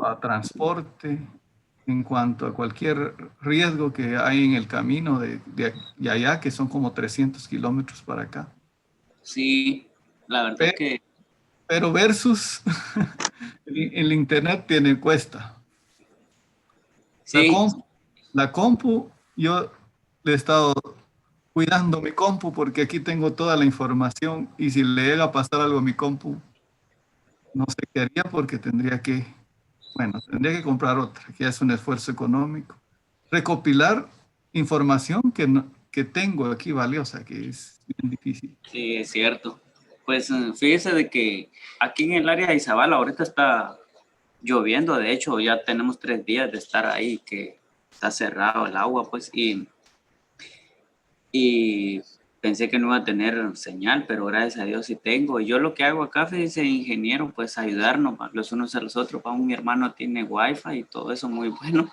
a transporte, en cuanto a cualquier riesgo que hay en el camino de allá, que son como 300 kilómetros para acá. Sí, la verdad que... Pero versus el internet tiene cuesta. Sí, La compu, yo le he estado cuidando mi compu porque aquí tengo toda la información y si le llega a pasar algo a mi compu, no sé qué haría porque tendría que comprar otra, que es un esfuerzo económico. Recopilar información que tengo aquí valiosa, que es bien difícil. sí, es cierto. Pues fíjese de que aquí en el área de Izabal ahorita está lloviendo, de hecho ya tenemos 3 días de estar ahí, que está cerrado el agua, pues, y pensé que no iba a tener señal, pero gracias a Dios sí tengo. Yo lo que hago acá, fíjese, ingeniero, pues ayudarnos los unos a los otros. Mi hermano tiene wifi y todo eso muy bueno.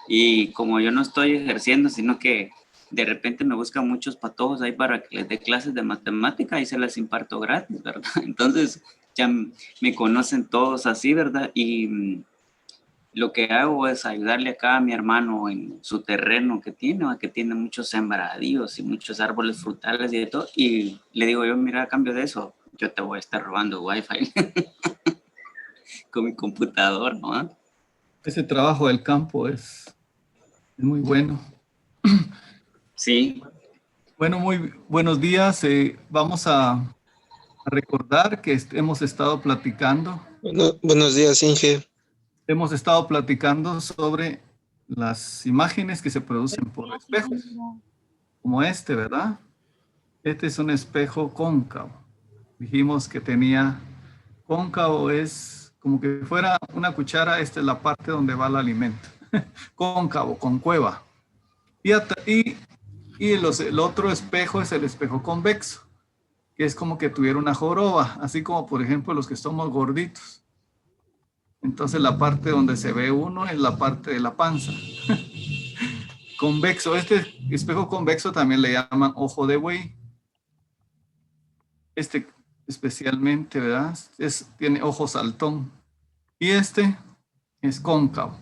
Y como yo no estoy ejerciendo, sino que de repente me buscan muchos patojos ahí para que les dé clases de matemática y se las imparto gratis, ¿verdad? Entonces ya me conocen todos así, ¿verdad? Y lo que hago es ayudarle acá a mi hermano en su terreno que tiene muchos sembradíos y muchos árboles frutales y de todo. Y le digo yo, mira, a cambio de eso, yo te voy a estar robando wifi con mi computador, ¿no? Ese trabajo del campo es muy bueno. Sí, Bueno, muy buenos días. Vamos a recordar que hemos estado platicando. Buenos días, Inge. Hemos estado platicando sobre las imágenes que se producen por espejos, como este, ¿verdad? Este es un espejo cóncavo. Dijimos que tenía cóncavo, es como que fuera una cuchara, esta es la parte donde va el alimento. Cóncavo, con cueva. Y el otro espejo es el espejo convexo, que es como que tuviera una joroba, así como por ejemplo los que somos gorditos. Entonces la parte donde se ve uno es la parte de la panza. Convexo, este espejo convexo también le llaman ojo de buey. Este especialmente, ¿verdad? Tiene ojo saltón. Y este es cóncavo.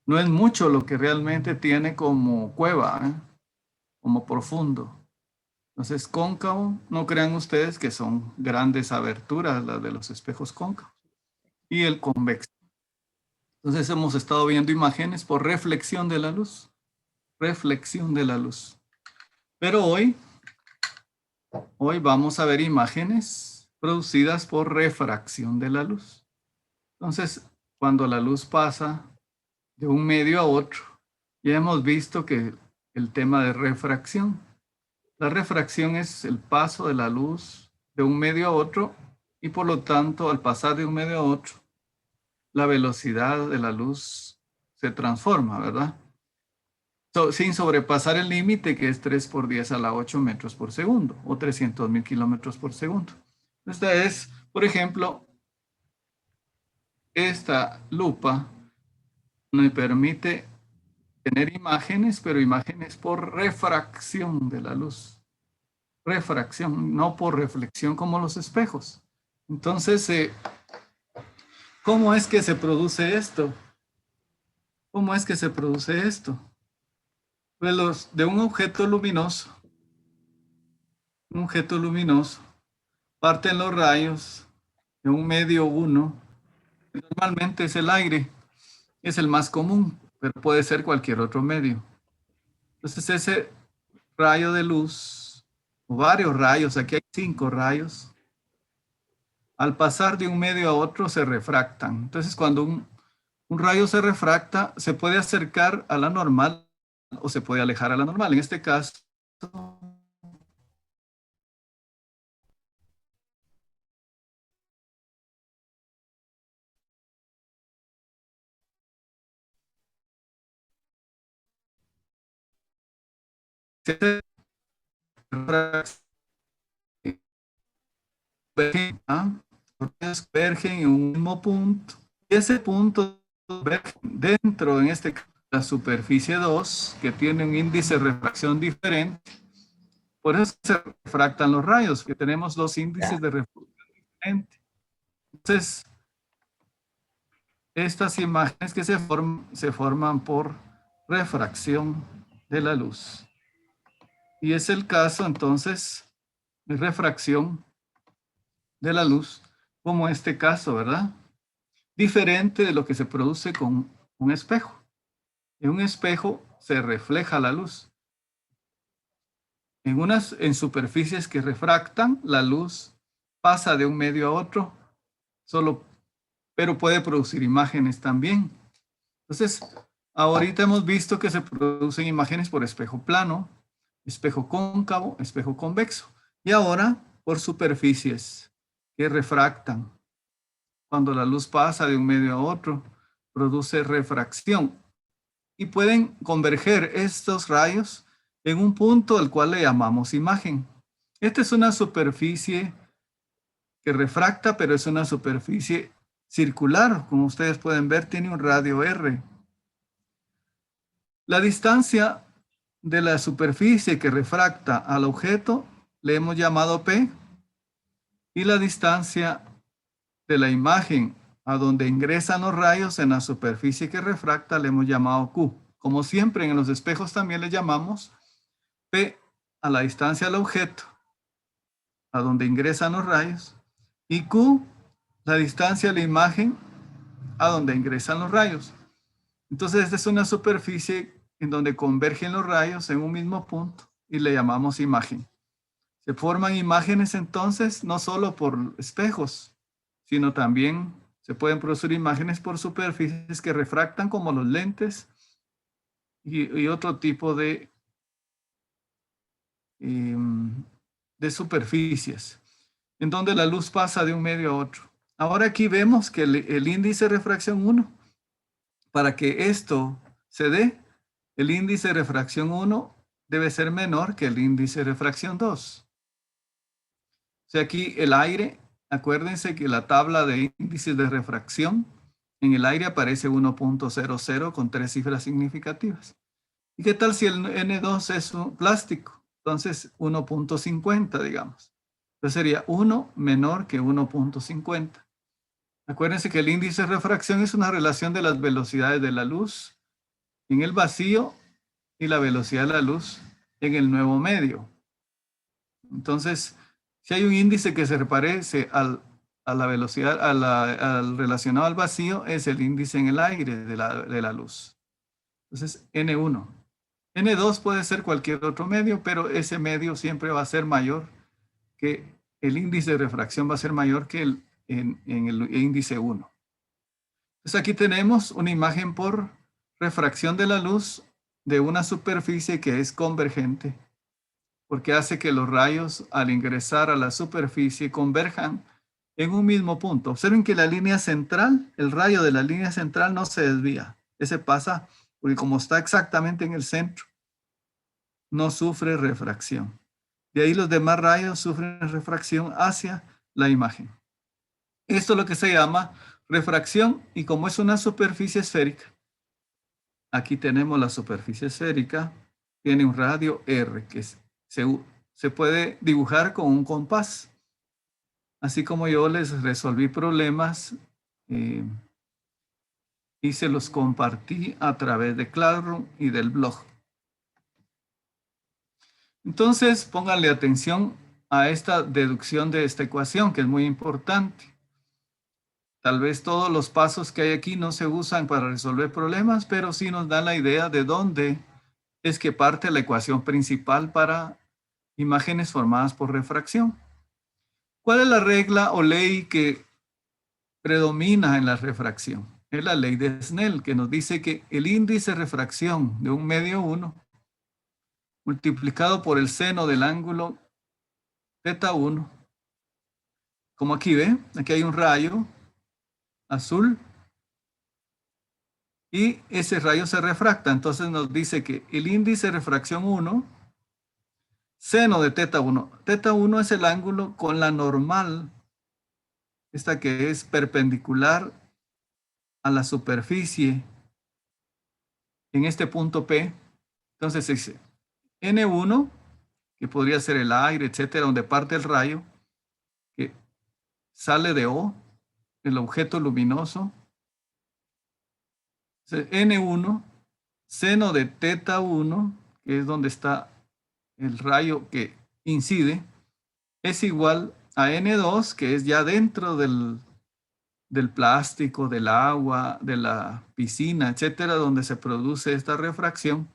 No es mucho lo que realmente tiene como cueva, ¿eh? Como profundo. Entonces, cóncavo, no crean ustedes que son grandes aberturas las de los espejos cóncavos. Y el convexo. Entonces, hemos estado viendo imágenes por reflexión de la luz. Reflexión de la luz. Pero hoy vamos a ver imágenes producidas por refracción de la luz. Entonces, cuando la luz pasa de un medio a otro, ya hemos visto que el tema de refracción. La refracción es el paso de la luz de un medio a otro y por lo tanto, al pasar de un medio a otro, la velocidad de la luz se transforma, ¿verdad? Sin sobrepasar el límite que es 3 por 10 a la 8 metros por segundo o 300.000 kilómetros por segundo. Esta es, por ejemplo, esta lupa me permite tener imágenes, pero imágenes por refracción de la luz. Refracción, no por reflexión como los espejos. Entonces, ¿cómo es que se produce esto? ¿Cómo es que se produce esto? Pues de un objeto luminoso, parten los rayos de un medio uno, que normalmente es el aire, es el más común, pero puede ser cualquier otro medio. Entonces ese rayo de luz, o varios rayos, aquí hay 5 rayos, al pasar de un medio a otro se refractan. Entonces cuando un rayo se refracta, se puede acercar a la normal o se puede alejar a la normal. En este caso, se convergen en un mismo punto. Y ese punto dentro, en este caso, la superficie 2, que tiene un índice de refracción diferente. Por eso se refractan los rayos, que tenemos 2 índices de refracción diferentes. Entonces, estas imágenes que se forman por refracción de la luz. Y es el caso, entonces, de refracción de la luz, como este caso, ¿verdad? Diferente de lo que se produce con un espejo. En un espejo se refleja la luz. En superficies que refractan, la luz pasa de un medio a otro, pero puede producir imágenes también. Entonces, ahorita hemos visto que se producen imágenes por espejo plano, espejo cóncavo, espejo convexo. Y ahora por superficies que refractan. Cuando la luz pasa de un medio a otro, produce refracción. Y pueden converger estos rayos en un punto al cual le llamamos imagen. Esta es una superficie que refracta, pero es una superficie circular. Como ustedes pueden ver, tiene un radio R. La distancia de la superficie que refracta al objeto le hemos llamado P, y la distancia de la imagen a donde ingresan los rayos en la superficie que refracta le hemos llamado Q. Como siempre en los espejos también le llamamos P a la distancia del objeto a donde ingresan los rayos, y Q la distancia de la imagen a donde ingresan los rayos. Entonces esta es una superficie en donde convergen los rayos en un mismo punto y le llamamos imagen. Se forman imágenes entonces no solo por espejos, sino también se pueden producir imágenes por superficies que refractan, como los lentes y otro tipo de superficies en donde la luz pasa de un medio a otro. Ahora aquí vemos que el índice de refracción 1, para que esto se dé, el índice de refracción 1 debe ser menor que el índice de refracción 2. O sea, aquí el aire, acuérdense que la tabla de índices de refracción, en el aire aparece 1.00 con 3 cifras significativas. ¿Y qué tal si el N2 es un plástico? Entonces 1.50, digamos. Entonces sería 1 menor que 1.50. Acuérdense que el índice de refracción es una relación de las velocidades de la luz en el vacío y la velocidad de la luz en el nuevo medio. Entonces, si hay un índice que se parece a la velocidad, al relacionado al vacío, es el índice en el aire de la luz. Entonces, N1. N2 puede ser cualquier otro medio, pero ese medio siempre va a ser mayor que el índice de refracción, va a ser mayor que en el índice 1. Entonces aquí tenemos una imagen por refracción de la luz de una superficie que es convergente, porque hace que los rayos al ingresar a la superficie converjan en un mismo punto. Observen que la línea central, el rayo de la línea central no se desvía. Ese pasa porque como está exactamente en el centro, no sufre refracción. De ahí los demás rayos sufren refracción hacia la imagen. Esto es lo que se llama refracción, y como es una superficie esférica, aquí tenemos la superficie esférica, tiene un radio R que se puede dibujar con un compás. Así como yo les resolví problemas y se los compartí a través de Classroom y del blog. Entonces, pónganle atención a esta deducción de esta ecuación, que es muy importante. Tal vez todos los pasos que hay aquí no se usan para resolver problemas, pero sí nos dan la idea de dónde es que parte la ecuación principal para imágenes formadas por refracción. ¿Cuál es la regla o ley que predomina en la refracción? Es la ley de Snell, que nos dice que el índice de refracción de un medio 1 multiplicado por el seno del ángulo θ 1, como aquí ve, aquí hay un rayo azul y ese rayo se refracta. Entonces nos dice que el índice de refracción 1, seno de θ 1. θ 1 es el ángulo con la normal, esta que es perpendicular a la superficie en este punto P. Entonces dice N1, que podría ser el aire, etcétera, donde parte el rayo, que sale de O, el objeto luminoso, N1, seno de teta 1, que es donde está el rayo que incide, es igual a N2, que es ya dentro del plástico, del agua, de la piscina, etcétera, donde se produce esta refracción,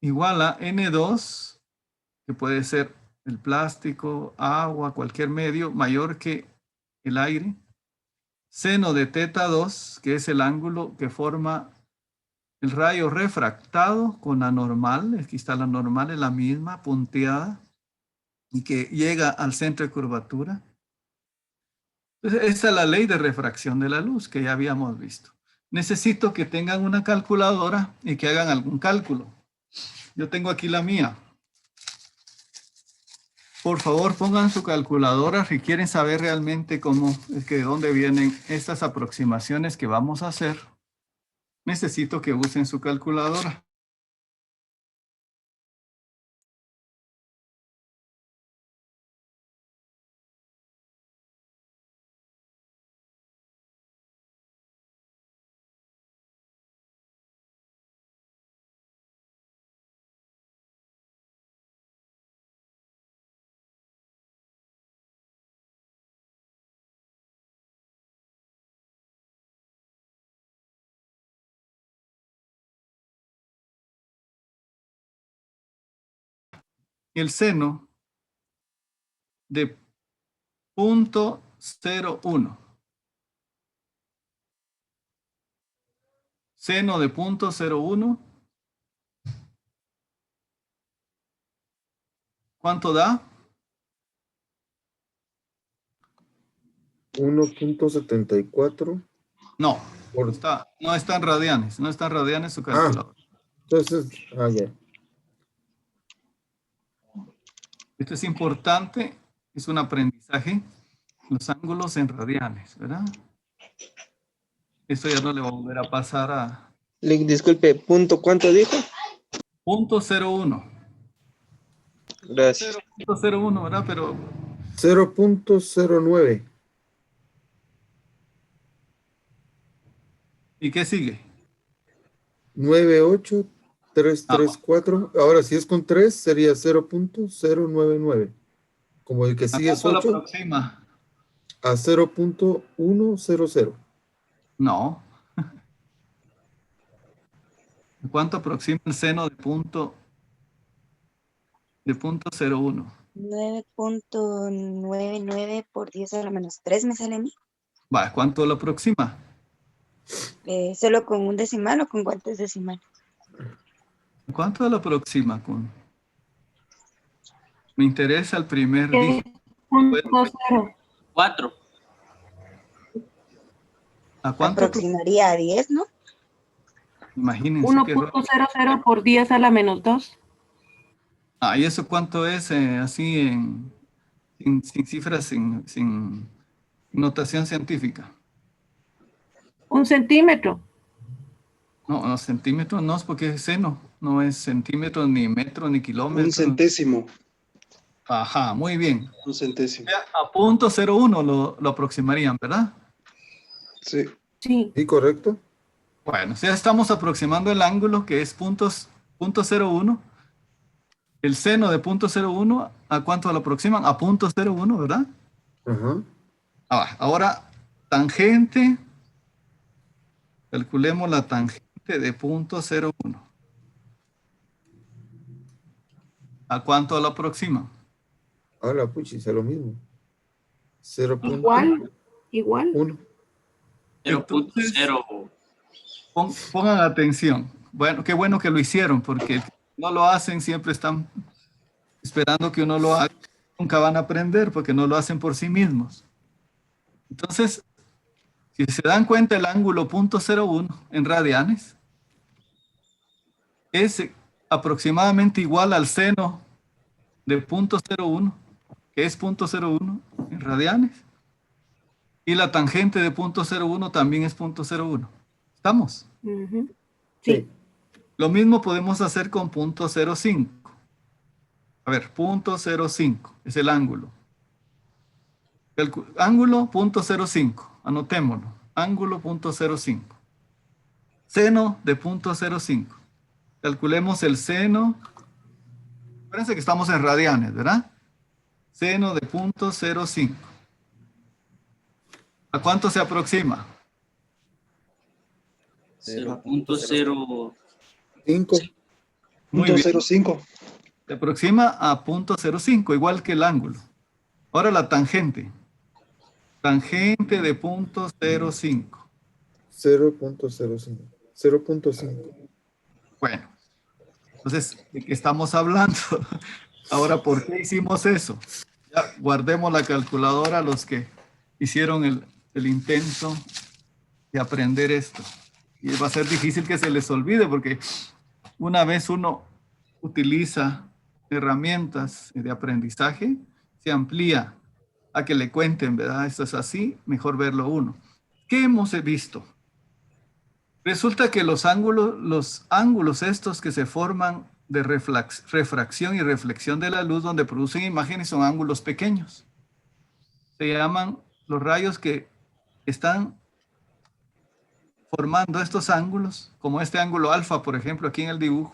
igual a N2, que puede ser el plástico, agua, cualquier medio mayor que el aire, seno de teta 2, que es el ángulo que forma el rayo refractado con la normal. Aquí está la normal, es la misma, punteada, y que llega al centro de curvatura. Entonces, esta es la ley de refracción de la luz que ya habíamos visto. Necesito que tengan una calculadora y que hagan algún cálculo. Yo tengo aquí la mía. Por favor, pongan su calculadora si quieren saber realmente cómo es que de dónde vienen estas aproximaciones que vamos a hacer. Necesito que usen su calculadora. El seno de 0.01. Seno de 0.01. ¿Cuánto da? 1.74. No, Por... no está en radianes. No está en radianes su calculadora. Entonces, ya. Esto es importante. Es un aprendizaje. Los ángulos en radianes, ¿verdad? Esto ya no le va a volver a pasar a... Disculpe, ¿punto cuánto dijo? 0.01. Gracias. 0.01, ¿verdad? Pero 0.09. ¿y qué sigue? 98334. Ahora, si es con 3, sería 0.099. Como el que ¿A sigue es cuánto la 8, aproxima? a 0.100. No. ¿A cuánto aproxima el seno de punto 0.01? 9.99 por 10 a la menos 3 me sale a mí. Va, ¿cuánto lo aproxima? ¿Solo con un decimal o con cuántos decimales? ¿Cuánto lo aproxima con? Me interesa el primer dígito. 10.0. 4. ¿A cuánto? Aproximaría a 10, ¿no? Imagínense qué raro. 1.00 por 10 a la menos 2. Ah, ¿y eso cuánto es así sin cifras, sin notación científica? 1 centímetro. No, centímetros no es porque es seno. No es centímetros, ni metros, ni kilómetros. 1 centésimo. Ajá, muy bien. 1 centésimo. A 0.01 lo aproximarían, ¿verdad? Sí. Sí. ¿Sí, correcto? Bueno, ya estamos aproximando el ángulo que es 0.01. El seno de 0.01, ¿a cuánto lo aproximan? A 0.01, ¿verdad? Ajá. Ahora, tangente. Calculemos la tangente de 0.01. ¿A cuánto lo aproximan? Ahora, puchis, es lo mismo. Igual. 0.1. 0.0. Pongan atención. Bueno, qué bueno que lo hicieron, porque no lo hacen, siempre están esperando que uno lo haga. Nunca van a aprender porque no lo hacen por sí mismos. Entonces, si se dan cuenta, el ángulo 0.01 en radianes es aproximadamente igual al seno de 0.01, que es 0.01 en radianes, y la tangente de 0.01 también es 0.01. ¿Estamos? Ujú. Sí. Lo mismo podemos hacer con 0.05. A ver, 0.05 es el ángulo. El ángulo 0.05, anotémoslo. Ángulo 0.05. Seno de 0.05. Calculemos el seno. Acuérdense que estamos en radianes, ¿verdad? Seno de 0.05. ¿A cuánto se aproxima? 0.0. 5. Muy bien. 0.05. Se aproxima a 0.05, igual que el ángulo. Ahora la tangente. Tangente de 0.05. 0.05. 0.5. Bueno, entonces, ¿de qué estamos hablando? Ahora, ¿por qué hicimos eso? Ya, guardemos la calculadora los que hicieron el intento de aprender esto. Y va a ser difícil que se les olvide porque una vez uno utiliza herramientas de aprendizaje, se amplía a que le cuenten, ¿verdad? Esto es así, mejor verlo uno. ¿Qué hemos visto? Resulta que los ángulos estos que se forman de refracción y reflexión de la luz donde producen imágenes son ángulos pequeños. Se llaman los rayos que están formando estos ángulos, como este ángulo alfa, por ejemplo, aquí en el dibujo,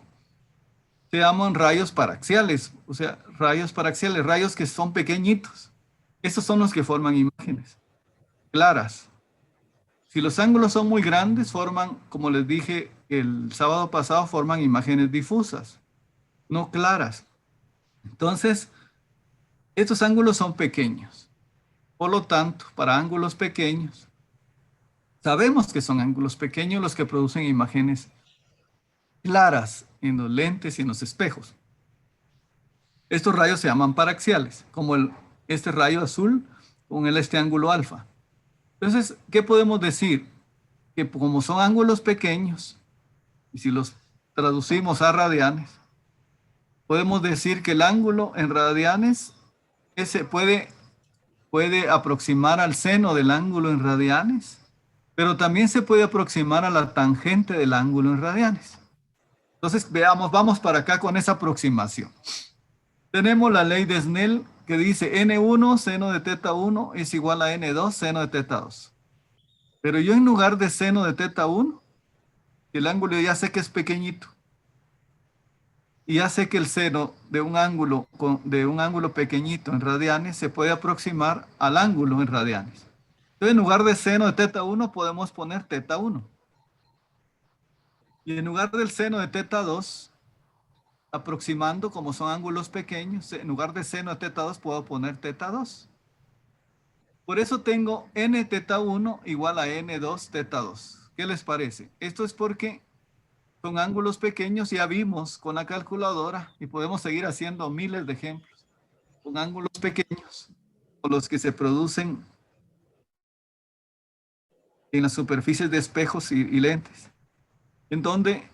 se llaman rayos paraxiales, o sea, rayos paraxiales, rayos que son pequeñitos. Estos son los que forman imágenes claras. Si los ángulos son muy grandes, forman, como les dije el sábado pasado, forman imágenes difusas, no claras. Entonces, estos ángulos son pequeños. Por lo tanto, para ángulos pequeños, sabemos que son ángulos pequeños los que producen imágenes claras en los lentes y en los espejos. Estos rayos se llaman paraxiales, como este rayo azul con este ángulo alfa. Entonces, ¿qué podemos decir? Que como son ángulos pequeños, y si los traducimos a radianes, podemos decir que el ángulo en radianes puede aproximar al seno del ángulo en radianes, pero también se puede aproximar a la tangente del ángulo en radianes. Entonces, veamos, vamos para acá con esa aproximación. Tenemos la ley de Snell que dice N1 seno de teta 1 es igual a N2 seno de teta 2. Pero yo en lugar de seno de teta 1, el ángulo ya sé que es pequeñito. Y ya sé que el seno de un ángulo pequeñito en radianes se puede aproximar al ángulo en radianes. Entonces, en lugar de seno de teta 1, podemos poner teta 1. Y en lugar del seno de teta 2, aproximando, como son ángulos pequeños, en lugar de seno de teta 2, puedo poner teta 2. Por eso tengo n teta 1 igual a n2 teta 2. ¿Qué les parece? Esto es porque son ángulos pequeños, ya vimos con la calculadora, y podemos seguir haciendo miles de ejemplos con ángulos pequeños, o los que se producen en las superficies de espejos y lentes, en donde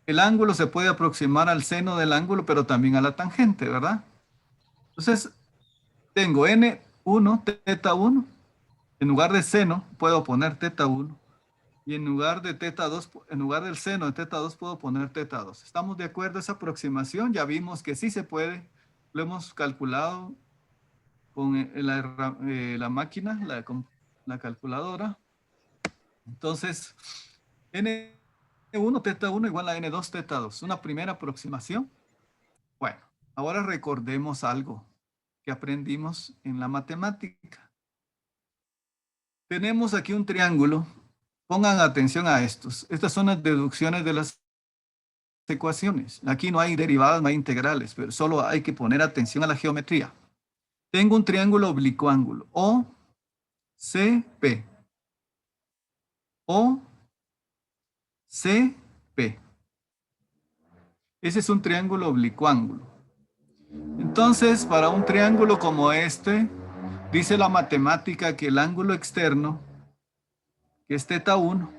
el ángulo se puede aproximar al seno del ángulo, pero también a la tangente, ¿verdad? Entonces, tengo n1 teta 1, en lugar de seno puedo poner teta 1, y en lugar de teta 2, en lugar del seno de teta 2 puedo poner teta 2. ¿Estamos de acuerdo a esa aproximación? Ya vimos que sí se puede, lo hemos calculado con la máquina, la calculadora. Entonces, N1 teta 1 igual a N2 teta 2. Una primera aproximación. Bueno, ahora recordemos algo que aprendimos en la matemática. Tenemos aquí un triángulo. Pongan atención a estos. Estas son las deducciones de las ecuaciones. Aquí no hay derivadas, no hay integrales, pero solo hay que poner atención a la geometría. Tengo un triángulo oblicuángulo. OCP. OCP. Ese es un triángulo oblicuángulo. Entonces, para un triángulo como este, dice la matemática que el ángulo externo, que es teta 1,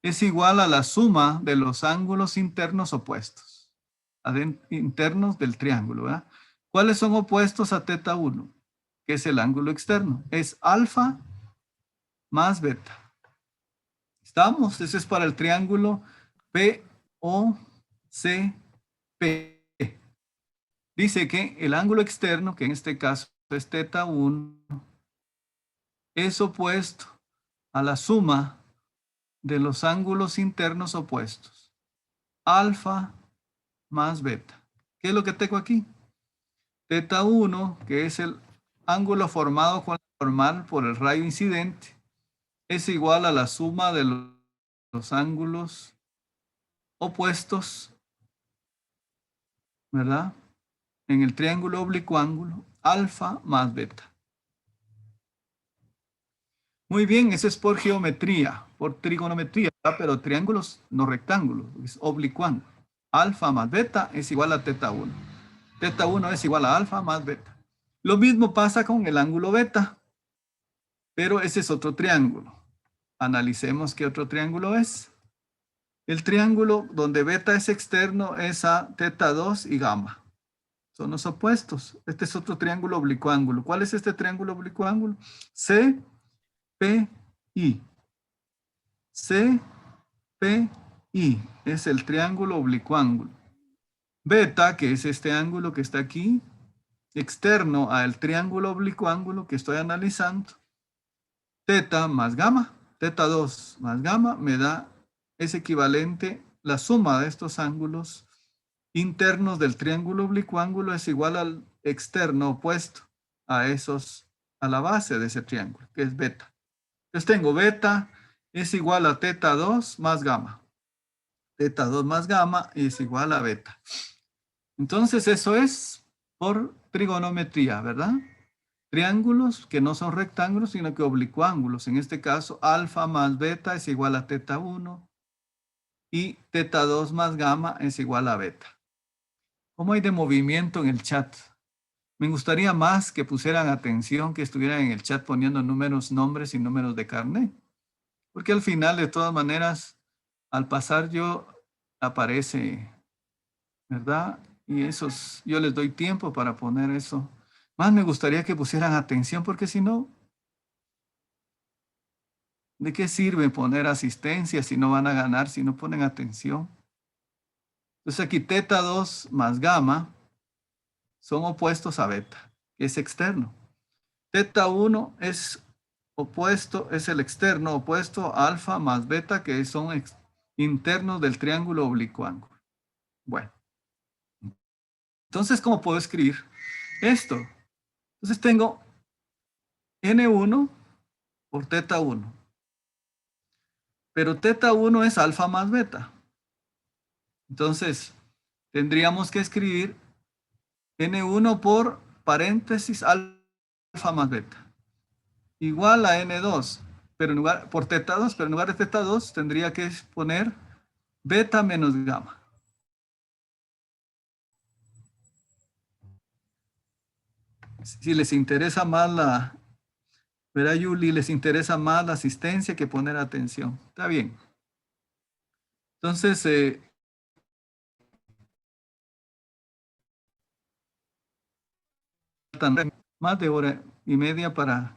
es igual a la suma de los ángulos internos opuestos, internos del triángulo, ¿verdad? ¿Cuáles son opuestos a teta 1? Que es el ángulo externo. Es alfa más beta. ¿Estamos? Ese es para el triángulo POCP. Dice que el ángulo externo, que en este caso es teta 1, es opuesto a la suma de los ángulos internos opuestos. Alfa más beta. ¿Qué es lo que tengo aquí? Teta 1, que es el ángulo formado con la normal por el rayo incidente, es igual a la suma de los ángulos opuestos, ¿verdad? En el triángulo oblicuángulo, alfa más beta. Muy bien, eso es por geometría, por trigonometría, ¿verdad? Pero triángulos, no rectángulos, es oblicuángulo. Alfa más beta es igual a teta 1. Teta 1 es igual a alfa más beta. Lo mismo pasa con el ángulo beta, pero ese es otro triángulo. Analicemos qué otro triángulo es. El triángulo donde beta es externo es a teta 2 y gamma. Son los opuestos. Este es otro triángulo oblicuángulo. ¿Cuál es este triángulo oblicuángulo? C, P, I. C, P, I. Es el triángulo oblicuángulo. Beta, que es este ángulo que está aquí, externo al triángulo oblicuángulo que estoy analizando. Teta más gamma. Teta 2 más gamma me da, es equivalente, la suma de estos ángulos internos del triángulo oblicuángulo es igual al externo opuesto a la base de ese triángulo, que es beta. Entonces tengo beta es igual a teta 2 más gamma. Teta 2 más gamma es igual a beta. Entonces eso es por trigonometría, ¿verdad? Triángulos que no son rectángulos, sino que oblicuángulos. En este caso, alfa más beta es igual a teta 1 y teta 2 más gamma es igual a beta. ¿Cómo hay de movimiento en el chat? Me gustaría más que pusieran atención, que estuvieran en el chat poniendo números, nombres y números de carnet. Porque al final, de todas maneras, al pasar yo, aparece, ¿verdad? Y esos, yo les doy tiempo para poner eso. Más me gustaría que pusieran atención, porque si no, ¿de qué sirve poner asistencia si no van a ganar, si no ponen atención? Entonces aquí teta 2 más gamma son opuestos a beta, que es externo. Teta 1 es opuesto, es el externo opuesto a alfa más beta, que son internos del triángulo oblicuángulo. Bueno, entonces, ¿cómo puedo escribir esto? Entonces tengo N1 por teta 1. Pero teta 1 es alfa más beta. Entonces, tendríamos que escribir N1 por paréntesis alfa más beta. Igual a N2, pero en lugar, por teta 2, pero en lugar de teta 2 tendría que poner beta menos gamma. Si les interesa más la, verá Yuli, les interesa más la asistencia que poner atención. Está bien. Entonces, más de hora y media para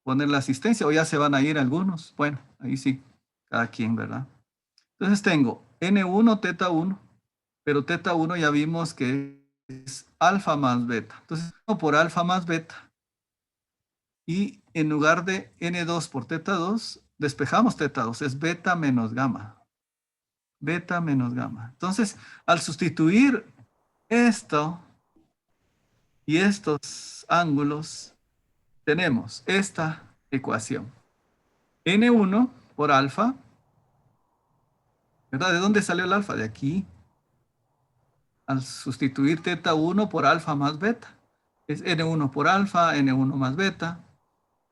poner la asistencia, o ya se van a ir algunos. Bueno, ahí sí, cada quien, ¿verdad? Entonces tengo N1 teta 1, pero teta 1 ya vimos que es alfa más beta. Entonces, por alfa más beta. Y en lugar de N2 por teta 2, despejamos teta 2, es beta menos gamma. Beta menos gamma. Entonces, al sustituir esto y estos ángulos, tenemos esta ecuación. N1 por alfa, ¿verdad? ¿De dónde salió el alfa? De aquí. Al sustituir teta 1 por alfa más beta. Es N1 por alfa, N1 más beta.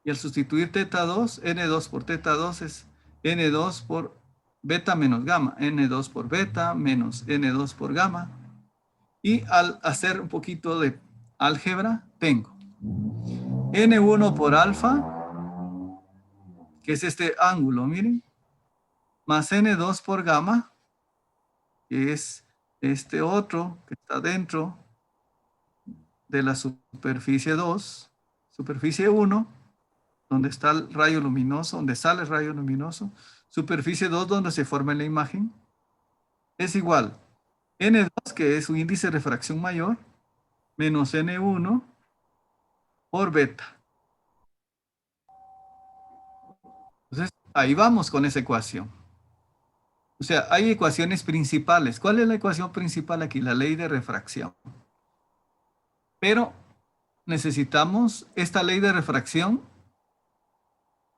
Y al sustituir teta 2, N2 por teta 2 es N2 por beta menos gamma. N2 por beta menos N2 por gamma. Y al hacer un poquito de álgebra, tengo N1 por alfa, que es este ángulo, miren, más N2 por gamma, que es este otro que está dentro de la superficie 2, superficie 1, donde está el rayo luminoso, donde sale el rayo luminoso, superficie 2, donde se forma la imagen, es igual N2, que es un índice de refracción mayor, menos N1 por beta. Entonces, ahí vamos con esa ecuación. O sea, hay ecuaciones principales. ¿Cuál es la ecuación principal aquí? La ley de refracción. Pero necesitamos esta ley de refracción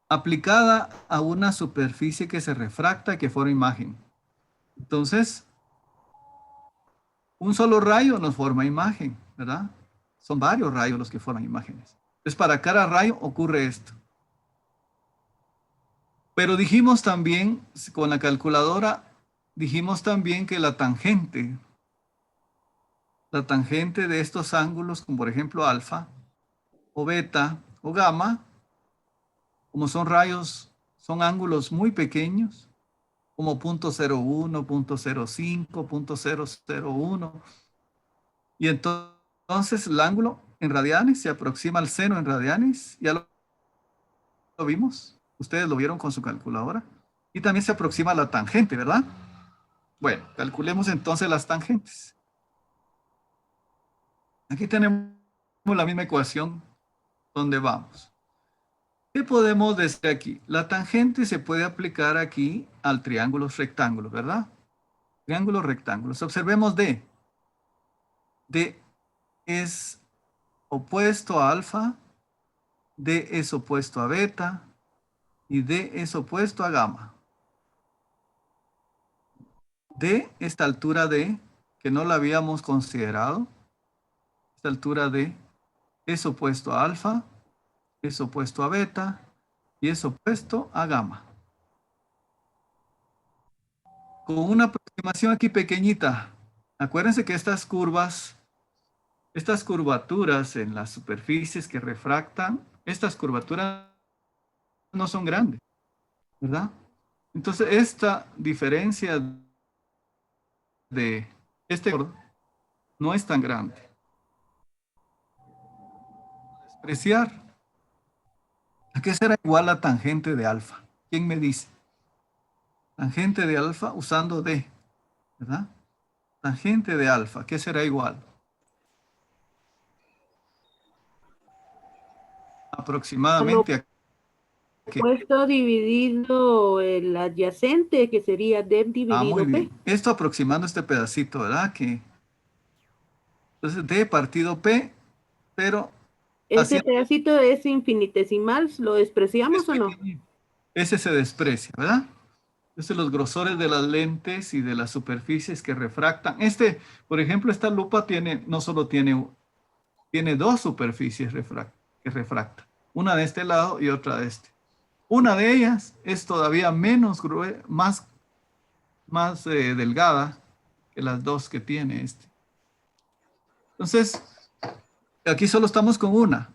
aplicada a una superficie que se refracta y que forma imagen. Entonces, un solo rayo nos forma imagen, ¿verdad? Son varios rayos los que forman imágenes. Entonces, para cada rayo ocurre esto. Pero dijimos también, con la calculadora, dijimos también que la tangente de estos ángulos, como por ejemplo alfa, o beta, o gamma, como son rayos, son ángulos muy pequeños, como 0.01, 0.05, 0.001. Y entonces el ángulo en radianes se aproxima al seno en radianes. Ya lo vimos. Ustedes lo vieron con su calculadora. Y también se aproxima a la tangente, ¿verdad? Bueno, calculemos entonces las tangentes. Aquí tenemos la misma ecuación donde vamos. ¿Qué podemos decir aquí? La tangente se puede aplicar aquí al triángulo rectángulo, ¿verdad? Triángulos rectángulos. Observemos D. D es opuesto a alfa, D es opuesto a beta y D es opuesto a gamma. D, esta altura D, que no la habíamos considerado, esta altura D es opuesto a alfa, es opuesto a beta y es opuesto a gamma. Con una aproximación aquí pequeñita. Acuérdense que estas curvaturas en las superficies que refractan, estas curvaturas no son grandes, ¿verdad? Entonces, esta diferencia de este borde no es tan grande. Despreciar. ¿A qué será igual la tangente de alfa? ¿Quién me dice? Tangente de alfa usando D, ¿verdad? Tangente de alfa, ¿qué será igual? Aproximadamente a ¿qué? Opuesto dividido el adyacente, que sería D dividido muy P. bien. Esto aproximando este pedacito, ¿verdad? Entonces, D partido P, pero Ese pedacito es infinitesimal, ¿lo despreciamos o no? ese se desprecia, ¿verdad? Entonces, los grosores de las lentes y de las superficies que refractan. Por ejemplo, esta lupa no solo tiene dos superficies que refractan. Una de este lado y otra de este. Una de ellas es todavía más delgada que las dos que tiene este. Entonces, aquí solo estamos con una.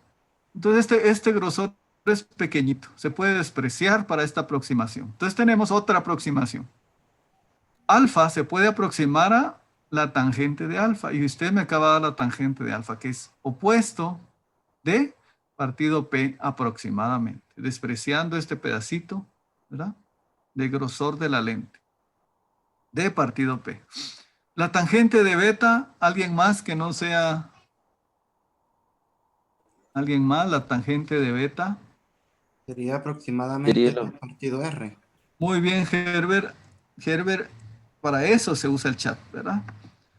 Entonces, este grosor es pequeñito. Se puede despreciar para esta aproximación. Entonces, tenemos otra aproximación. Alfa se puede aproximar a la tangente de alfa. Y usted me acaba de dar la tangente de alfa, que es opuesto de partido P aproximadamente. Despreciando este pedacito, ¿verdad? De grosor de la lente. De partido P. La tangente de beta, alguien más que no sea... ¿Alguien más? La tangente de beta. Sería aproximadamente el partido R. Muy bien, Herbert. Herbert, para eso se usa el chat, ¿verdad?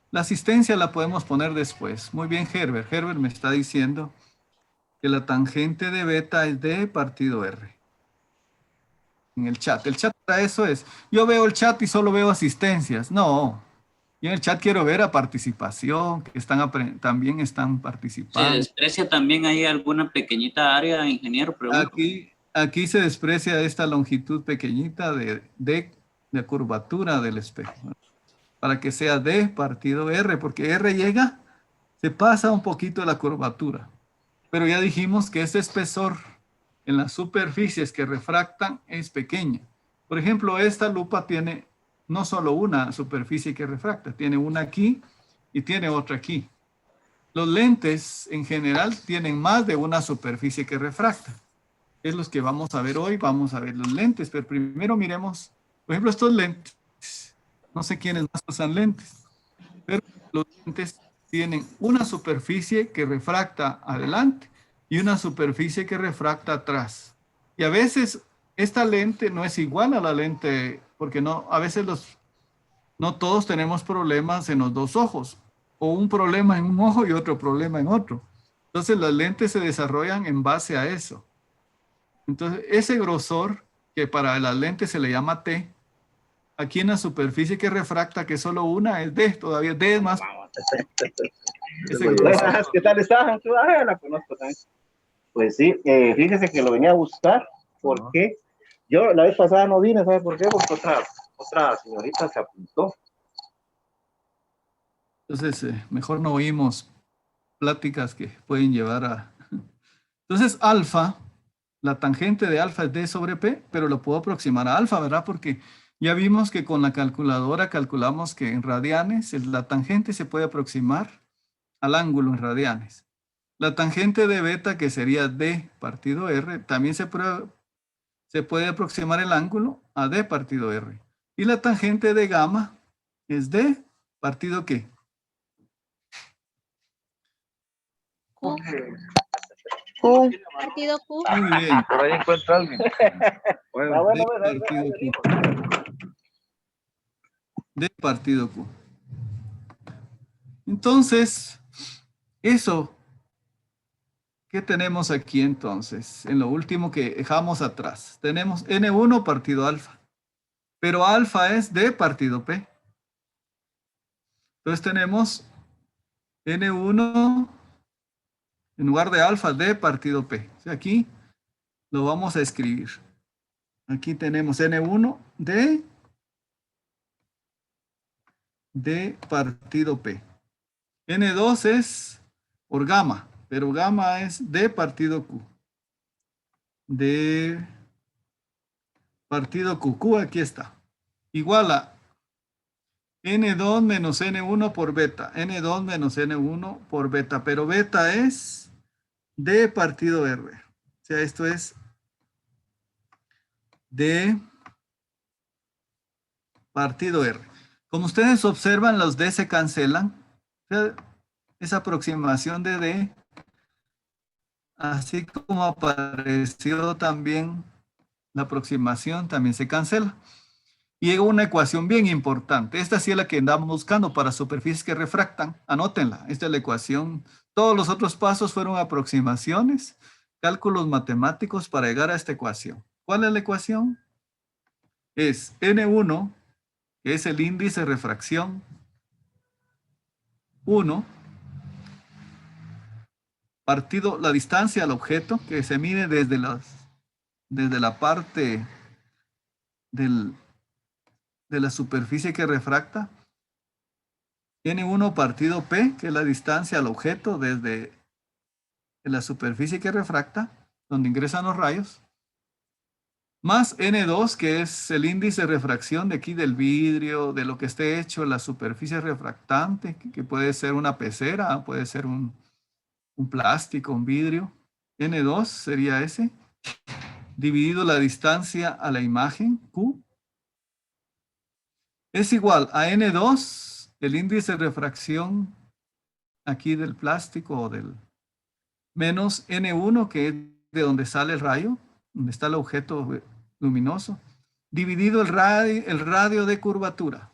La asistencia la podemos poner después. Muy bien, Herbert. Herbert me está diciendo que la tangente de beta es de partido R. En el chat. El chat para eso es. Yo veo el chat y solo veo asistencias. No. Yo en el chat quiero ver a participación, que también están participando. ¿Se desprecia también ahí alguna pequeñita área, ingeniero? Pregunto. Aquí se desprecia esta longitud pequeñita de curvatura del espejo, ¿no? Para que sea D partido R, porque R se pasa un poquito de la curvatura. Pero ya dijimos que ese espesor en las superficies que refractan es pequeña. Por ejemplo, esta lupa tiene no solo una superficie que refracta, tiene una aquí y tiene otra aquí. Los lentes en general tienen más de una superficie que refracta. Es los que vamos a ver hoy, vamos a ver los lentes, pero primero miremos, por ejemplo, estos lentes. No sé quiénes más usan lentes, pero los lentes tienen una superficie que refracta adelante y una superficie que refracta atrás. Y a veces esta lente no es igual a la lente porque no, a veces no todos tenemos problemas en los dos ojos, o un problema en un ojo y otro problema en otro. Entonces las lentes se desarrollan en base a eso. Entonces ese grosor, que para las lentes se le llama T, aquí en la superficie que refracta, que es solo una, es D, todavía D es más. Ese grosor. Buenas, ¿qué tal estás? La conozco también. Pues sí, fíjese que lo venía a buscar, porque yo la vez pasada no vine, ¿sabe por qué? Porque otra señorita se apuntó. Entonces, mejor no oímos pláticas que pueden llevar a... Entonces, alfa, la tangente de alfa es D sobre P, pero lo puedo aproximar a alfa, ¿verdad? Porque ya vimos que con la calculadora calculamos que en radianes la tangente se puede aproximar al ángulo en radianes. La tangente de beta, que sería D partido R, también se puede aproximar el ángulo a D partido R. Y la tangente de gamma es D partido ¿qué? Q. Partido Q. Muy bien. Por ahí encuentra alguien. D partido Q. D partido Q. Entonces, eso, ¿qué tenemos aquí entonces? En lo último que dejamos atrás. Tenemos N1 partido alfa. Pero alfa es D partido P. Entonces tenemos N1 en lugar de alfa, D partido P. O sea, aquí lo vamos a escribir. Aquí tenemos N1, D partido P. N2 es por gamma, pero gamma es D partido Q. D partido Q. Q aquí está. Igual a N2 menos N1 por beta. N2 menos N1 por beta. Pero beta es D partido R. O sea, esto es D partido R. Como ustedes observan, los D se cancelan. O sea, esa aproximación de D, así como apareció también la aproximación, también se cancela. Y llega una ecuación bien importante. Esta sí es la que andamos buscando para superficies que refractan. Anótenla. Esta es la ecuación. Todos los otros pasos fueron aproximaciones, cálculos matemáticos para llegar a esta ecuación. ¿Cuál es la ecuación? Es N1, que es el índice de refracción, 1, partido la distancia al objeto, que se mide desde la parte de la superficie que refracta. N1 partido P, que es la distancia al objeto desde la superficie que refracta, donde ingresan los rayos, más N2, que es el índice de refracción de aquí del vidrio, de lo que esté hecho la superficie refractante, que puede ser una pecera, puede ser un plástico, un vidrio. N2 sería ese, dividido la distancia a la imagen, Q, es igual a N2, el índice de refracción aquí del plástico o menos N1, que es de donde sale el rayo, donde está el objeto luminoso, dividido el radio de curvatura.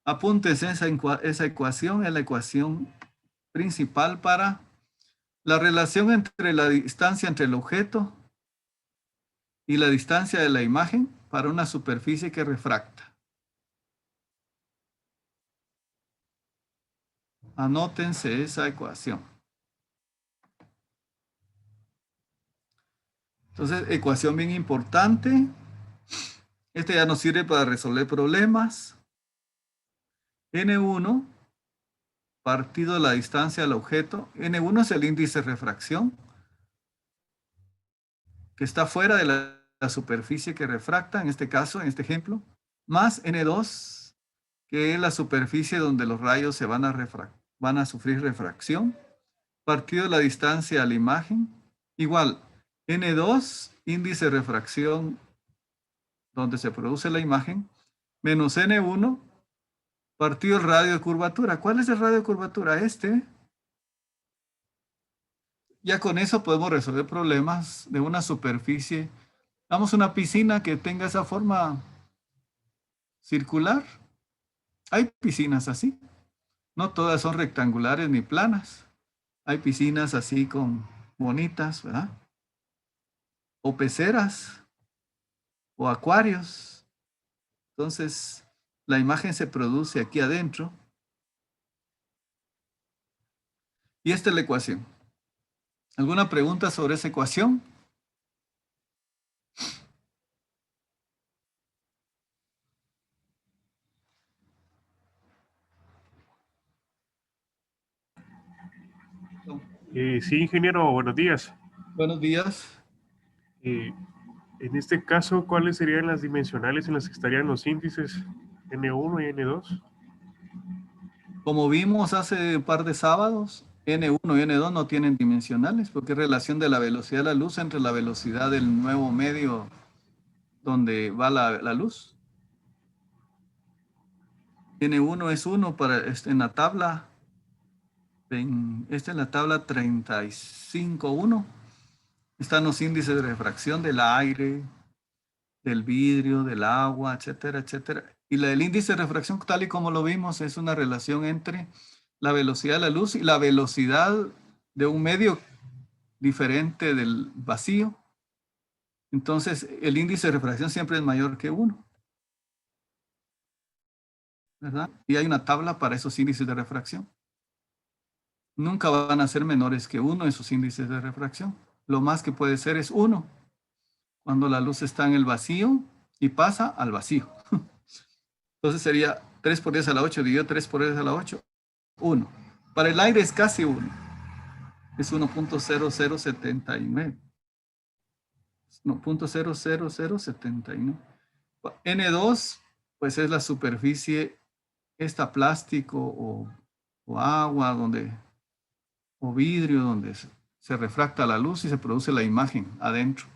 Apúntense esa ecuación, es la ecuación principal para la relación entre la distancia entre el objeto y la distancia de la imagen para una superficie que refracta. Anótense esa ecuación. Entonces, ecuación bien importante. Este ya nos sirve para resolver problemas. N1 partido la distancia al objeto. N1 es el índice de refracción que está fuera de la superficie que refracta, en este caso, en este ejemplo, más N2, que es la superficie donde los rayos se van a sufrir refracción, partido de la distancia a la imagen, igual N2, índice de refracción donde se produce la imagen, menos N1, partido el radio de curvatura. ¿Cuál es el radio de curvatura? Este. Ya con eso podemos resolver problemas de una superficie. Vamos a una piscina que tenga esa forma circular. Hay piscinas así. No todas son rectangulares ni planas. Hay piscinas así con bonitas, ¿verdad? O peceras o acuarios. Entonces, la imagen se produce aquí adentro. Y esta es la ecuación. ¿Alguna pregunta sobre esa ecuación? Sí, ingeniero, buenos días. Buenos días. En este caso, ¿cuáles serían las dimensionales en las que estarían los índices N1 y N2? Como vimos hace un par de sábados, N1 y N2 no tienen dimensionales porque es relación de la velocidad de la luz entre la velocidad del nuevo medio donde va la luz. N1 es 1 para, en la tabla, esta es la tabla 35.1. Están los índices de refracción del aire, del vidrio, del agua, etcétera, etcétera. Y el índice de refracción, tal y como lo vimos, es una relación entre la velocidad de la luz y la velocidad de un medio diferente del vacío. Entonces, el índice de refracción siempre es mayor que 1. ¿Verdad? Y hay una tabla para esos índices de refracción. Nunca van a ser menores que 1 esos índices de refracción. Lo más que puede ser es 1. Cuando la luz está en el vacío y pasa al vacío. Entonces sería 3 por 10 a la 8 dividido 3 por 10 a la 8, 1. Para el aire es casi 1. Es 1.0079. No, 0.00079. N2, pues es la superficie, esta plástico o agua, o vidrio, donde se refracta la luz y se produce la imagen adentro.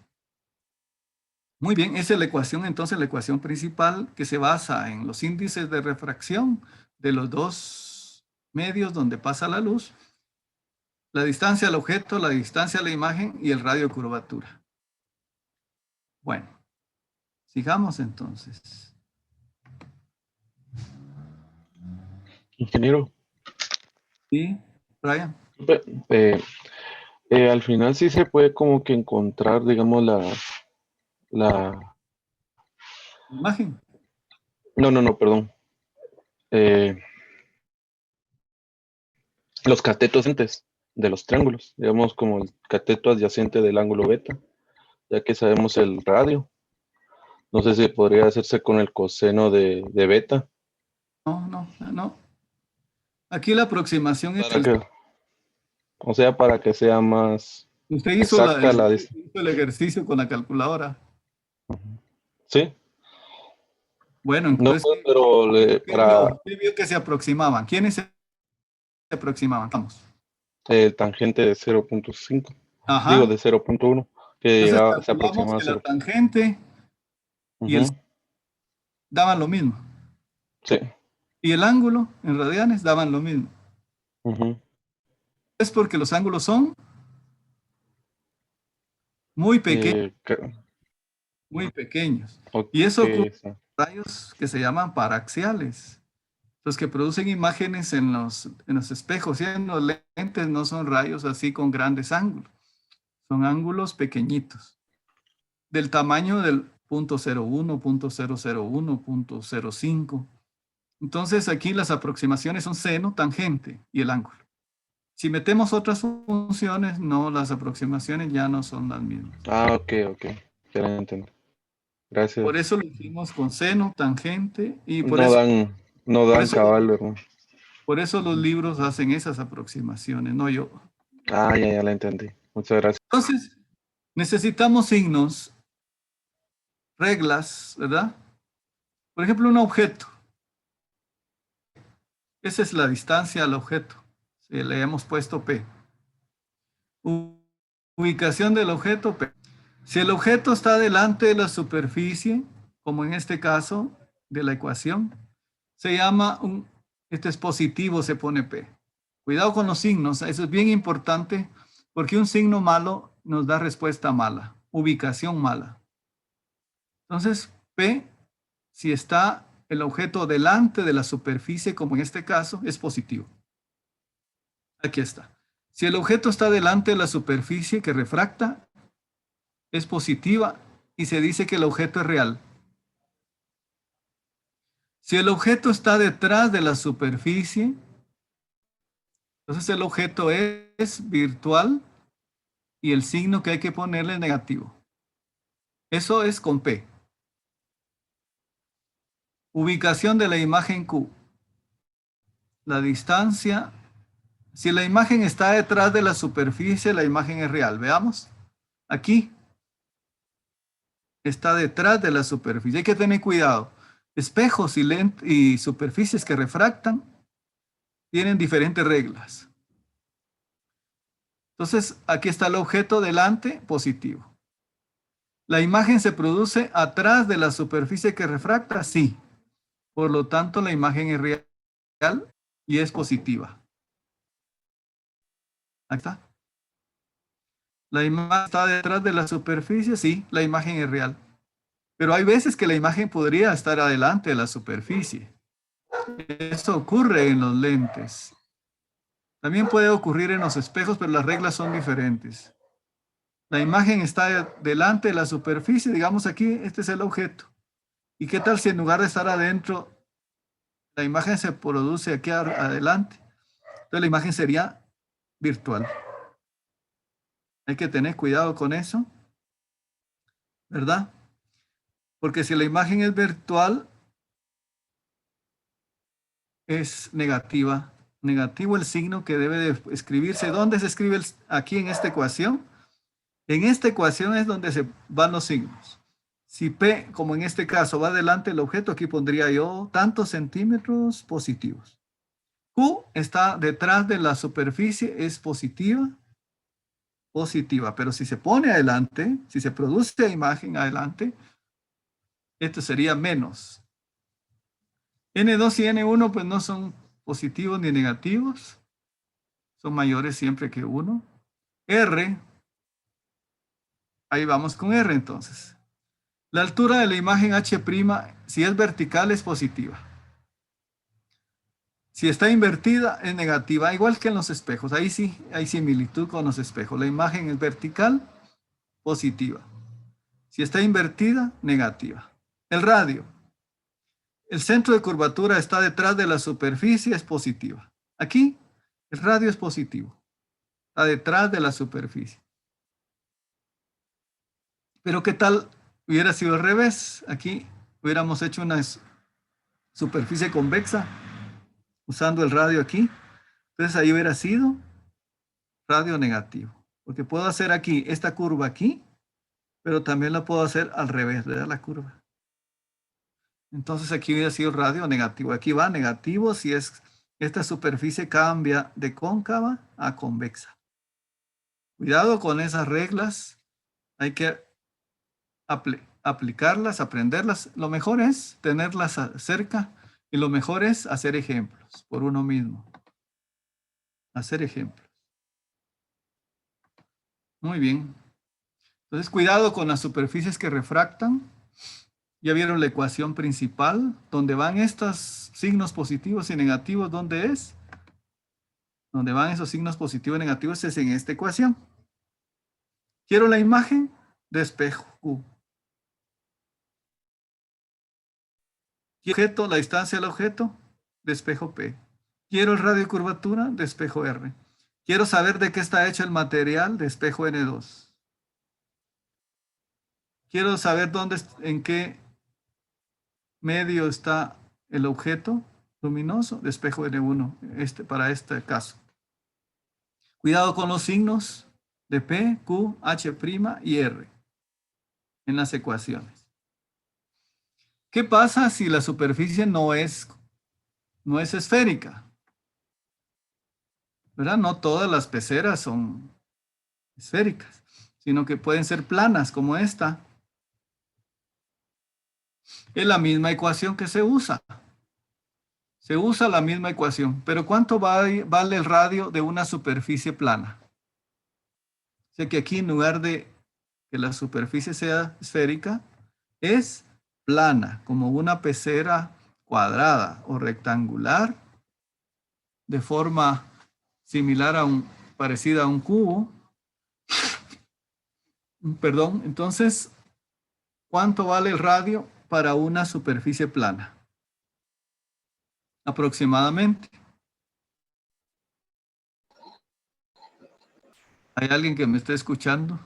Muy bien, esa es la ecuación, entonces la ecuación principal que se basa en los índices de refracción de los dos medios donde pasa la luz, la distancia al objeto, la distancia a la imagen y el radio de curvatura. Bueno, sigamos entonces. Ingeniero. Sí, Brian. Al final sí se puede como que encontrar, digamos, la imagen. No, perdón. Los catetos adyacentes de los triángulos, digamos como el cateto adyacente del ángulo beta, ya que sabemos el radio. No sé si podría hacerse con el coseno de beta. No. Aquí la aproximación es... O sea, para que sea más... Usted hizo el ejercicio con la calculadora. Sí. Bueno, entonces... No, pero ¿Qué vio que se aproximaban? ¿Quiénes se aproximaban? Vamos. El tangente de 0.5. Ajá. Digo, de 0.1. Que se aproximaba que la tangente y el daban lo mismo. Sí. Y el ángulo en radianes daban lo mismo. Es porque los ángulos son muy pequeños. Muy pequeños. Y eso ocurre en rayos que se llaman paraxiales. Los que producen imágenes en los espejos y en los lentes no son rayos así con grandes ángulos. Son ángulos pequeñitos. Del tamaño del 0.01, 0.001, 0.05. Entonces aquí las aproximaciones son seno, tangente y el ángulo. Si metemos otras funciones, no, las aproximaciones ya no son las mismas. Ok. Ya entiendo. Gracias. Por eso lo hicimos con seno, tangente y por no dan cabal, ¿verdad? Por eso los libros hacen esas aproximaciones, no yo. Ya la entendí. Muchas gracias. Entonces, necesitamos signos, reglas, ¿verdad? Por ejemplo, un objeto. Esa es la distancia al objeto. Le hemos puesto P. Ubicación del objeto P. Si el objeto está delante de la superficie, como en este caso de la ecuación, se llama este es positivo, se pone P. Cuidado con los signos, eso es bien importante porque un signo malo nos da respuesta mala, ubicación mala. Entonces, P, si está el objeto delante de la superficie, como en este caso, es positivo. Aquí está. Si el objeto está delante de la superficie que refracta, es positiva y se dice que el objeto es real. Si el objeto está detrás de la superficie, entonces el objeto es virtual y el signo que hay que ponerle es negativo. Eso es con P. Ubicación de la imagen Q. La distancia. Si la imagen está detrás de la superficie, la imagen es real. Veamos. Aquí está detrás de la superficie. Hay que tener cuidado. Espejos y superficies que refractan tienen diferentes reglas. Entonces, aquí está el objeto delante, positivo. ¿La imagen se produce atrás de la superficie que refracta? Sí. Por lo tanto, la imagen es real y es positiva. Ahí está. ¿La imagen está detrás de la superficie? Sí, la imagen es real. Pero hay veces que la imagen podría estar adelante de la superficie. Eso ocurre en los lentes. También puede ocurrir en los espejos, pero las reglas son diferentes. La imagen está delante de la superficie, digamos aquí, este es el objeto. ¿Y qué tal si en lugar de estar adentro, la imagen se produce aquí adelante? Entonces la imagen sería virtual. Hay que tener cuidado con eso, ¿verdad? Porque si la imagen es virtual, es negativa. Negativo el signo que debe de escribirse. ¿Dónde se escribe aquí en esta ecuación? En esta ecuación es donde se van los signos. Si P, como en este caso, va delante del objeto, aquí pondría yo tantos centímetros positivos. Q está detrás de la superficie, es positiva. Positiva, pero si se pone adelante, si se produce imagen adelante, esto sería menos. N2 y N1 pues no son positivos ni negativos, son mayores siempre que 1. R, ahí vamos con R entonces. La altura de la imagen H', si es vertical, es positiva. Si está invertida, es negativa, igual que en los espejos. Ahí sí hay similitud con los espejos. La imagen es vertical, positiva. Si está invertida, negativa. El radio. El centro de curvatura está detrás de la superficie, es positiva. Aquí, el radio es positivo. Está detrás de la superficie. Pero ¿qué tal hubiera sido al revés? Aquí hubiéramos hecho una superficie convexa usando el radio aquí. Entonces ahí hubiera sido radio negativo. Porque puedo hacer aquí esta curva aquí, pero también la puedo hacer al revés de la curva. Entonces aquí hubiera sido radio negativo. Aquí va negativo si es esta superficie cambia de cóncava a convexa. Cuidado con esas reglas. Hay que aplicarlas, aprenderlas. Lo mejor es tenerlas cerca y lo mejor es hacer ejemplos por uno mismo. Hacer ejemplos. Muy bien. Entonces, cuidado con las superficies que refractan. Ya vieron la ecuación principal, donde van estos signos positivos y negativos, ¿dónde es? Donde van esos signos positivos y negativos es en esta ecuación. Quiero la imagen de espejo Q. Quiero la distancia del objeto de espejo P. Quiero el radio de curvatura de espejo R. Quiero saber de qué está hecho el material de espejo N2. Quiero saber en qué medio está el objeto luminoso de espejo N1 para este caso. Cuidado con los signos de P, Q, H' y R en las ecuaciones. ¿Qué pasa si la superficie no es esférica? ¿Verdad? No todas las peceras son esféricas, sino que pueden ser planas como esta. Es la misma ecuación que se usa. Se usa la misma ecuación. Pero ¿cuánto vale el radio de una superficie plana? O sea que aquí en lugar de que la superficie sea esférica, es plana, como una pecera cuadrada o rectangular, de forma similar parecida a un cubo. Perdón, entonces, ¿cuánto vale el radio para una superficie plana? Aproximadamente. ¿Hay alguien que me esté escuchando?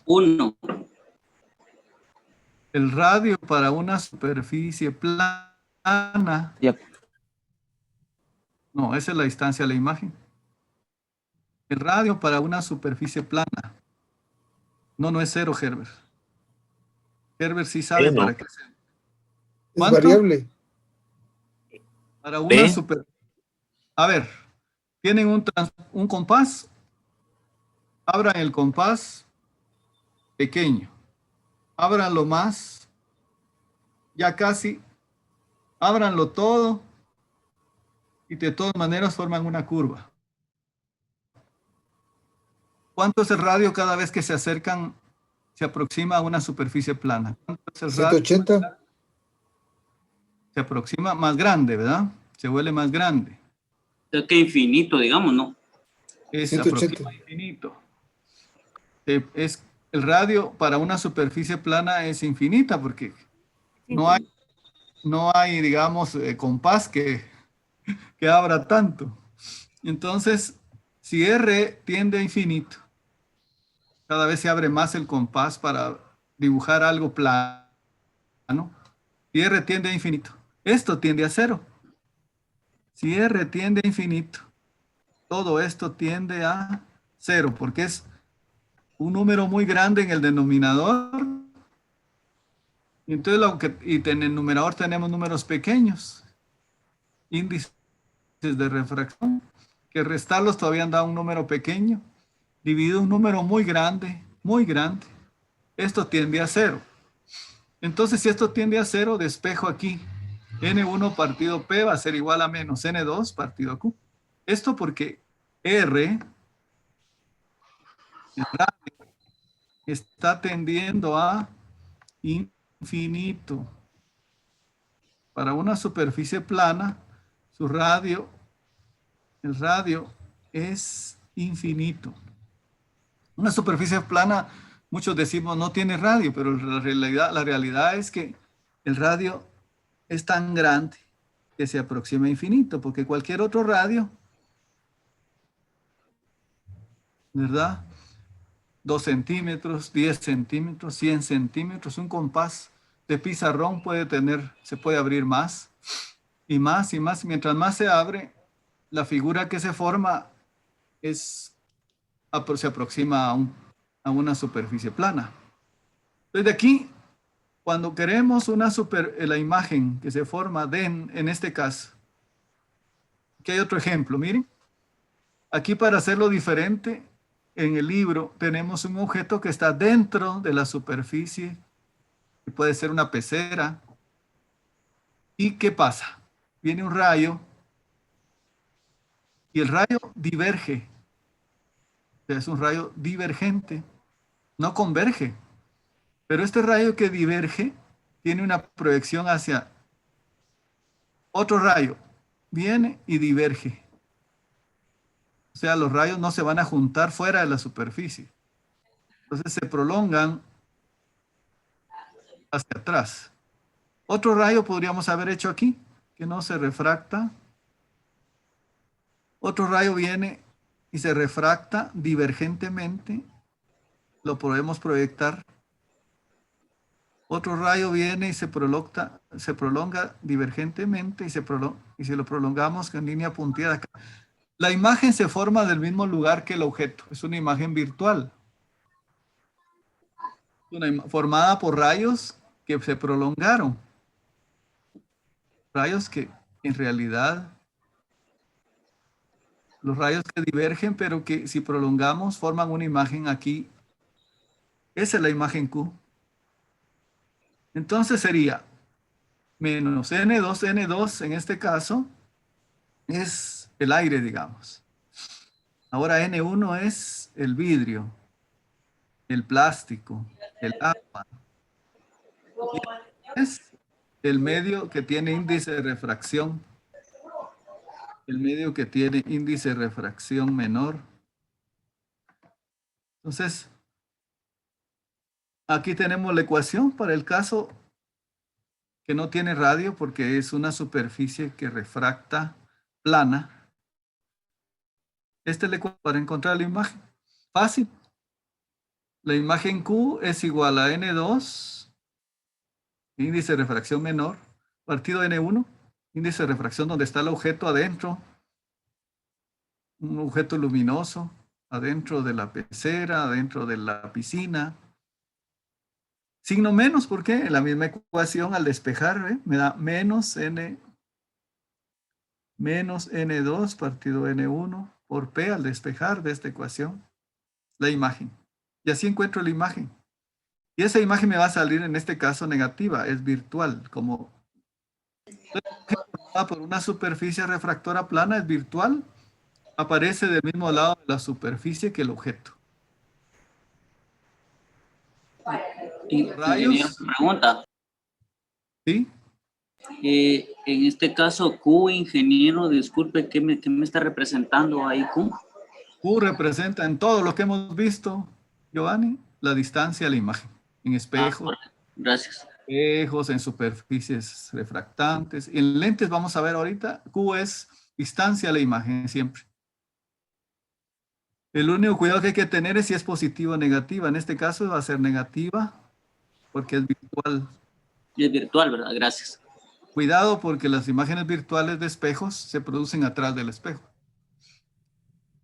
1. El radio para una superficie plana. No, esa es la distancia de la imagen. El radio para una superficie plana. No es 0, Herbert. Herbert sí sabe para qué es. Es variable. Para una super... A ver, tienen un compás. Abran el compás pequeño. Ábranlo más. Ya casi. Ábranlo todo. Y de todas maneras forman una curva. ¿Cuánto es el radio cada vez que se acercan, se aproxima a una superficie plana? ¿Cuánto es el radio? 180. Se aproxima más grande, ¿verdad? Se vuelve más grande. Es que infinito, digamos, ¿no? Es 180. aproxima infinito. El radio para una superficie plana es infinita porque no hay, digamos, compás que abra tanto. Entonces, si R tiende a infinito, cada vez se abre más el compás para dibujar algo plano. Si R tiende a infinito, esto tiende a 0. Si R tiende a infinito, todo esto tiende a 0 porque es un número muy grande en el denominador. Y entonces, en el numerador tenemos números pequeños, índices de refracción, que restarlos todavía da un número pequeño, dividido un número muy grande, esto tiende a 0. Entonces, si esto tiende a 0, despejo aquí. N1 partido P va a ser igual a menos N2 partido Q. Esto porque R, el radio, está tendiendo a infinito. Para una superficie plana, el radio es infinito. Una superficie plana, muchos decimos no tiene radio, pero la realidad es que el radio es tan grande que se aproxima a infinito, porque cualquier otro radio, ¿verdad? 2 centímetros, 10 centímetros, 100 centímetros, un compás de pizarrón se puede abrir más y más y más. Mientras más se abre, la figura que se forma se aproxima a una superficie plana. Desde aquí, cuando queremos la imagen que se forma en este caso, aquí hay otro ejemplo, miren. Aquí para hacerlo diferente, en el libro tenemos un objeto que está dentro de la superficie, que puede ser una pecera. ¿Y qué pasa? Viene un rayo y el rayo diverge. O sea, es un rayo divergente, no converge. Pero este rayo que diverge tiene una proyección hacia otro rayo. Viene y diverge. O sea, los rayos no se van a juntar fuera de la superficie. Entonces se prolongan hacia atrás. Otro rayo podríamos haber hecho aquí, que no se refracta. Otro rayo viene y se refracta divergentemente. Lo podemos proyectar. Otro rayo viene y se prolonga divergentemente y si lo prolongamos en línea punteada. La imagen se forma del mismo lugar que el objeto. Es una imagen virtual. Formada por rayos que se prolongaron. Rayos que en realidad, los rayos que divergen, pero que si prolongamos forman una imagen aquí. Esa es la imagen Q. Entonces sería menos N2 en este caso es el aire, digamos. Ahora N1 es el vidrio, el plástico, el agua. Y es el medio que tiene índice de refracción. El medio que tiene índice de refracción menor. Entonces, aquí tenemos la ecuación para el caso que no tiene radio porque es una superficie que refracta plana. Esta es la ecuación para encontrar la imagen. Fácil. La imagen Q es igual a N2, índice de refracción menor, partido N1, índice de refracción donde está el objeto adentro, un objeto luminoso, adentro de la pecera, adentro de la piscina. Signo menos, ¿por qué? En la misma ecuación al despejar, me da menos N2 partido N1 por P al despejar de esta ecuación, la imagen. Y así encuentro la imagen. Y esa imagen me va a salir en este caso negativa, es virtual, como por una superficie refractora plana es virtual, aparece del mismo lado de la superficie que el objeto. Ingeniero, pregunta. ¿Sí? En este caso, Q, ingeniero, disculpe, ¿qué me está representando ahí Q? Q representa en todo lo que hemos visto, Giovanni, la distancia a la imagen, en espejos. Gracias. Espejos, en superficies refractantes. En lentes vamos a ver ahorita, Q es distancia a la imagen siempre. El único cuidado que hay que tener es si es positiva o negativa. En este caso va a ser negativa porque es virtual. Y es virtual, ¿verdad? Gracias. Cuidado porque las imágenes virtuales de espejos se producen atrás del espejo.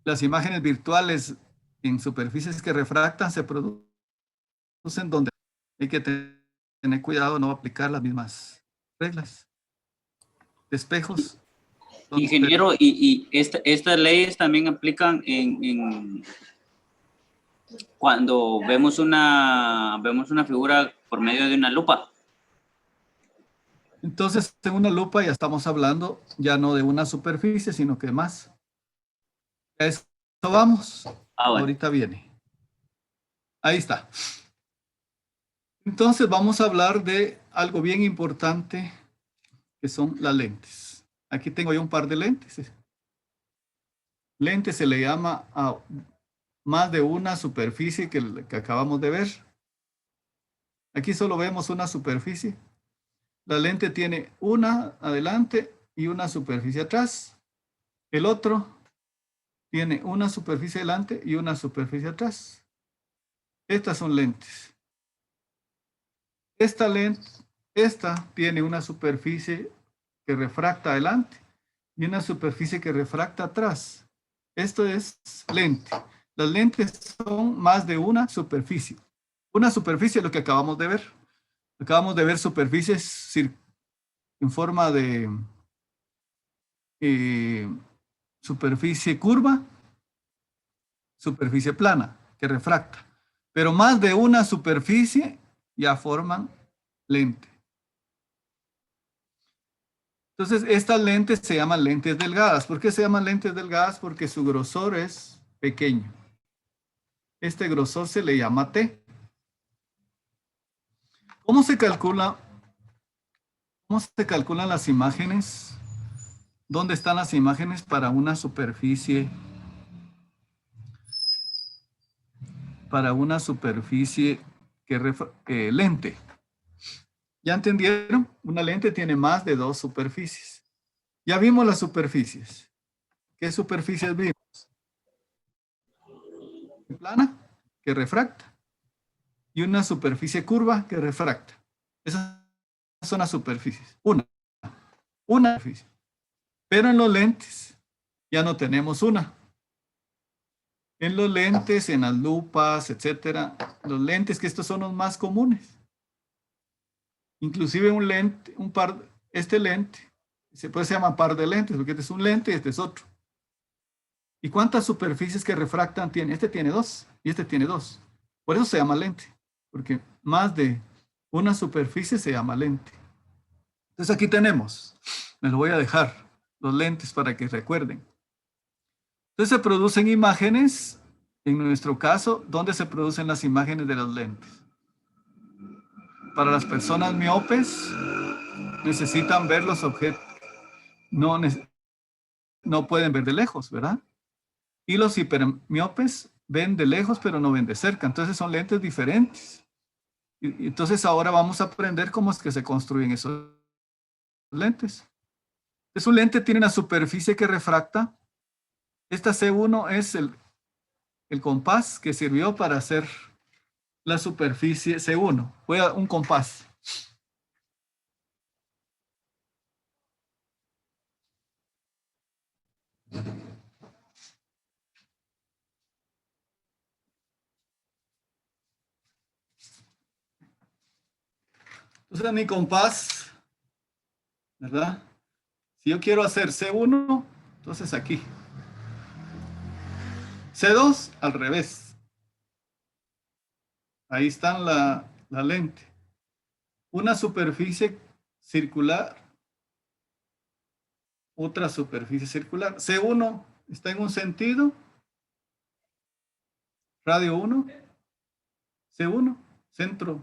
Las imágenes virtuales en superficies que refractan se producen donde hay que tener cuidado, no aplicar las mismas reglas de espejos. Ingeniero, y estas leyes también aplican cuando vemos una figura por medio de una lupa. Entonces, en una lupa ya estamos hablando ya no de una superficie, sino que más. A eso vamos. Bueno. Ahorita viene. Ahí está. Entonces, vamos a hablar de algo bien importante, que son las lentes. Aquí tengo yo un par de lentes. Lente se le llama a más de una superficie que acabamos de ver. Aquí solo vemos una superficie. La lente tiene una adelante y una superficie atrás. El otro tiene una superficie adelante y una superficie atrás. Estas son lentes. Esta tiene una superficie que refracta adelante y una superficie que refracta atrás. Esto es lente. Las lentes son más de una superficie. Una superficie es lo que acabamos de ver. Acabamos de ver superficies en forma de superficie curva, superficie plana, que refracta. Pero más de una superficie ya forman lente. Entonces, estas lentes se llaman lentes delgadas. ¿Por qué se llaman lentes delgadas? Porque su grosor es pequeño. Este grosor se le llama T. ¿Cómo se calculan las imágenes? ¿Dónde están las imágenes para una superficie? Para una superficie lente. ¿Ya entendieron? Una lente tiene más de dos superficies. Ya vimos las superficies. ¿Qué superficies vimos? Plana, que refracta. Y una superficie curva que refracta. Esas son las superficies. Una superficie. Pero en los lentes ya no tenemos una. En los lentes, en las lupas, etcétera, los lentes que estos son los más comunes. Inclusive este lente, se llama par de lentes, porque este es un lente y este es otro. ¿Y cuántas superficies que refractan tiene? Este tiene dos y este tiene dos. Por eso se llama lente, porque más de una superficie se llama lente. Entonces aquí tenemos, me lo voy a dejar, los lentes para que recuerden. Entonces se producen imágenes, en nuestro caso, ¿dónde se producen las imágenes de los lentes? para las personas miopes, necesitan ver los objetos. No pueden ver de lejos, ¿verdad? Y los hipermiopes ven de lejos, pero no ven de cerca. Entonces son lentes diferentes. Y entonces ahora vamos a aprender cómo es que se construyen esos lentes. Entonces un lente tiene una superficie que refracta. Esta C1 es el compás que sirvió para hacer la superficie C1. Voy a un compás. Entonces mi compás, ¿verdad? Si yo quiero hacer C1, entonces aquí. C2, al revés. Ahí está la lente. Una superficie circular. Otra superficie circular. C1 está en un sentido. Radio 1. C1, centro.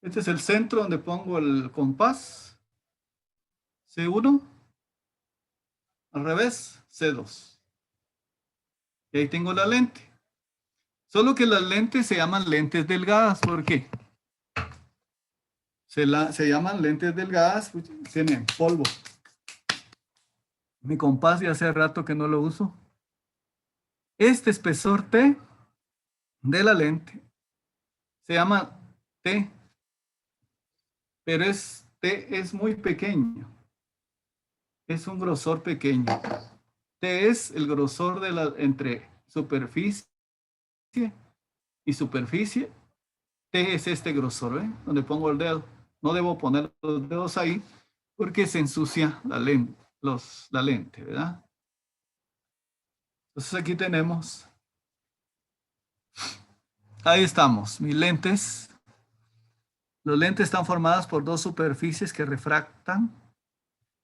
Este es el centro donde pongo el compás. C1. Al revés, C2. Y ahí tengo la lente. Solo que las lentes se llaman lentes delgadas. ¿Por qué? Se llaman lentes delgadas. Tienen polvo. Mi compás ya hace rato que no lo uso. Este espesor T de la lente se llama T. Pero T es muy pequeño. Es un grosor pequeño. T es el grosor entre superficie y superficie. T es este grosor, ¿eh? Donde pongo el dedo. No debo poner los dedos ahí porque se ensucia la lente, ¿verdad? Entonces aquí tenemos. Ahí estamos, mis lentes. Los lentes están formados por dos superficies que refractan.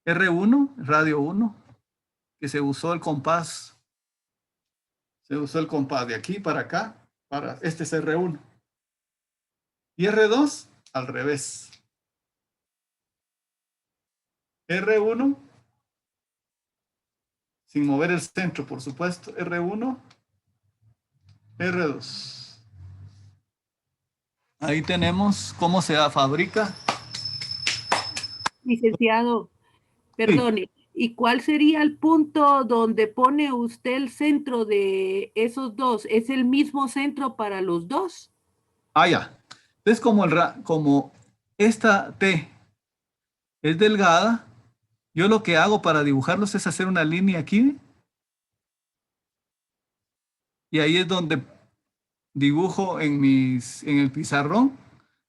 R1, radio 1, que se usó el compás. Se usó el compás de aquí para acá. Este es R1. Y R2, al revés. R1, sin mover el centro, por supuesto. R1, R2. Ahí tenemos cómo se fabrica. Licenciado, perdone, ¿y cuál sería el punto donde pone usted el centro de esos dos? ¿Es el mismo centro para los dos? Ah, ya. Entonces, como esta T es delgada, yo lo que hago para dibujarlos es hacer una línea aquí. Y ahí es donde dibujo en el pizarrón,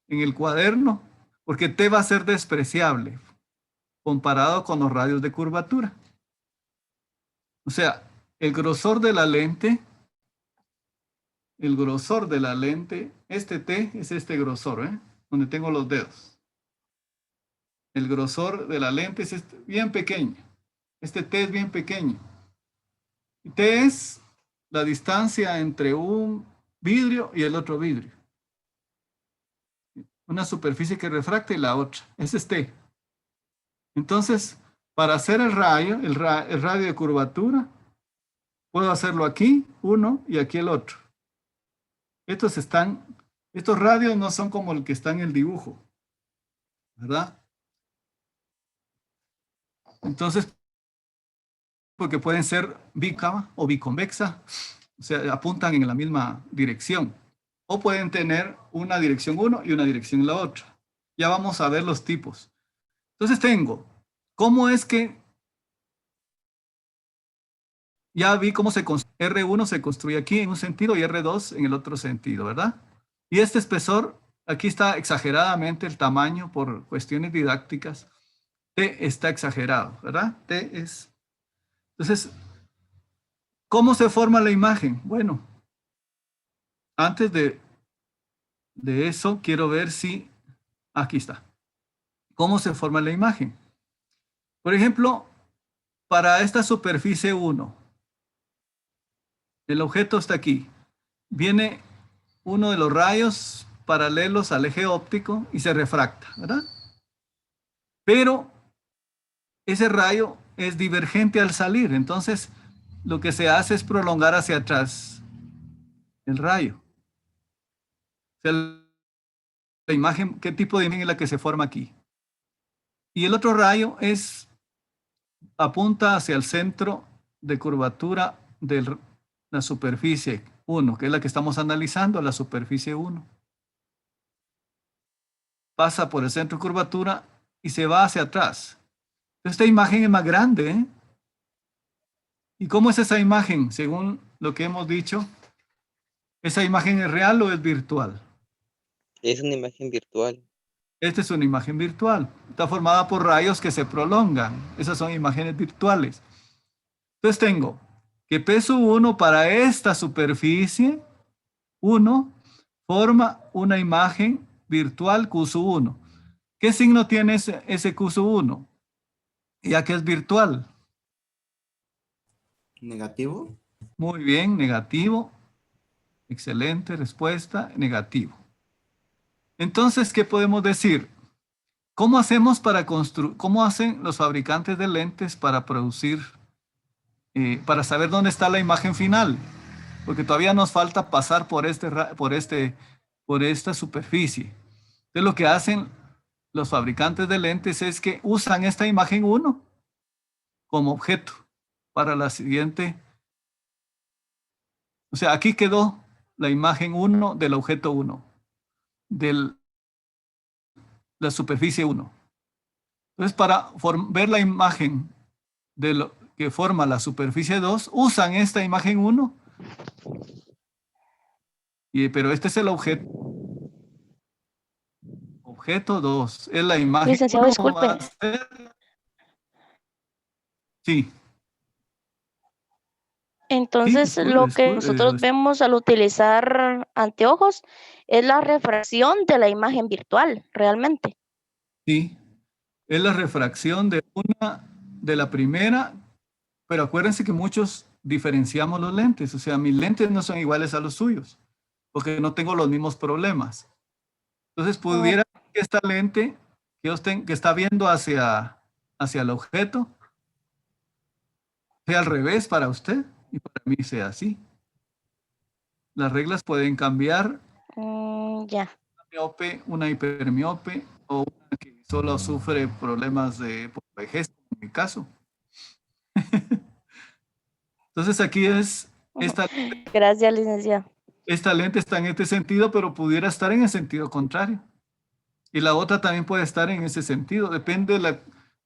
en el cuaderno, porque T va a ser despreciable comparado con los radios de curvatura. O sea, el grosor de la lente, este T es este grosor, ¿eh? Donde tengo los dedos. El grosor de la lente es bien pequeño. Este T es bien pequeño. Y T es la distancia entre un vidrio y el otro vidrio. Una superficie que refracta y la otra. Ese es T. Entonces, para hacer el radio de curvatura, puedo hacerlo aquí, uno, y aquí el otro. Estos radios no son como el que está en el dibujo, ¿verdad? Entonces, porque pueden ser bícava o biconvexa, o sea, apuntan en la misma dirección. O pueden tener una dirección 1 y una dirección la otra. Ya vamos a ver los tipos. Entonces ¿cómo es que ya vi cómo R1 se construye aquí en un sentido y R2 en el otro sentido, ¿verdad? Y este espesor, aquí está exageradamente el tamaño por cuestiones didácticas. T está exagerado, ¿verdad? T es. Entonces, ¿cómo se forma la imagen? Bueno, antes de eso, quiero ver si. Aquí está. ¿Cómo se forma la imagen? Por ejemplo, para esta superficie 1, el objeto está aquí. Viene uno de los rayos paralelos al eje óptico y se refracta, ¿verdad? Pero ese rayo es divergente al salir, entonces lo que se hace es prolongar hacia atrás el rayo. O sea, la imagen, ¿qué tipo de imagen es la que se forma aquí? Y el otro rayo apunta hacia el centro de curvatura de la superficie 1, que es la que estamos analizando, la superficie 1. Pasa por el centro de curvatura y se va hacia atrás. Esta imagen es más grande, ¿eh? ¿Y cómo es esa imagen? Según lo que hemos dicho, ¿esa imagen es real o es virtual? Es una imagen virtual. Esta es una imagen virtual. Está formada por rayos que se prolongan. Esas son imágenes virtuales. Entonces tengo que P1 para esta superficie 1 forma una imagen virtual Q1. ¿Qué signo tiene ese Q1? Ya que es virtual. ¿Negativo? Muy bien, negativo. Excelente respuesta, negativo. Entonces, ¿qué podemos decir? ¿Cómo hacemos para construir, cómo hacen los fabricantes de lentes para producir, para saber dónde está la imagen final? Porque todavía nos falta pasar por esta superficie. Entonces, lo que hacen los fabricantes de lentes es que usan esta imagen 1 como objeto para la siguiente. O sea, aquí quedó la imagen 1 del objeto 1, de la superficie 1. Entonces, para ver la imagen de lo que forma la superficie 2, usan esta imagen 1, pero este es el objeto. Objeto 2, es la imagen. Licenciado, 1 disculpe. va a ser. Sí. Entonces, Sí, lo que nosotros vemos al utilizar anteojos es la refracción de la imagen virtual, realmente. Sí, es la refracción de la primera, pero acuérdense que muchos diferenciamos los lentes, o sea, mis lentes no son iguales a los suyos, porque no tengo los mismos problemas. Entonces, pudiera que esta lente que está viendo hacia el objeto sea al revés para usted y para mí sea así. Las reglas pueden cambiar. Ya. Una hipermiope o una que solo sufre problemas por vejez, en mi caso. Entonces aquí es Gracias, licenciado. Esta lente está en este sentido, pero pudiera estar en el sentido contrario. Y la otra también puede estar en ese sentido. Depende de las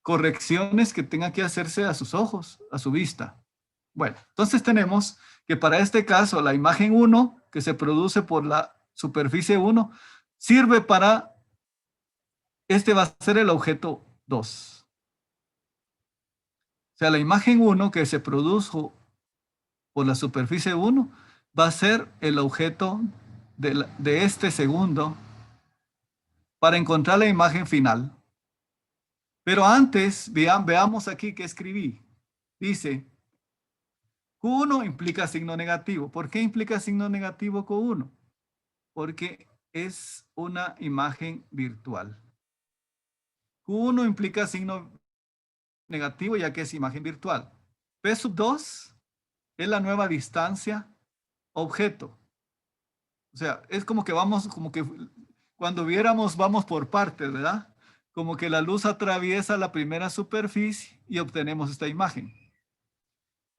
correcciones que tenga que hacerse a sus ojos, a su vista. Bueno, entonces tenemos que para este caso la imagen 1 que se produce por la superficie 1 sirve para, va a ser el objeto 2. O sea, la imagen 1 que se produjo por la superficie 1 va a ser el objeto de este segundo para encontrar la imagen final. Pero antes, veamos aquí que escribí. Dice, Q1 implica signo negativo. ¿Por qué implica signo negativo Q1? Porque es una imagen virtual. Q1 implica signo negativo ya que es imagen virtual. P2 es la nueva distancia objeto. O sea, es como que cuando viéramos vamos por partes, ¿verdad? Como que la luz atraviesa la primera superficie y obtenemos esta imagen.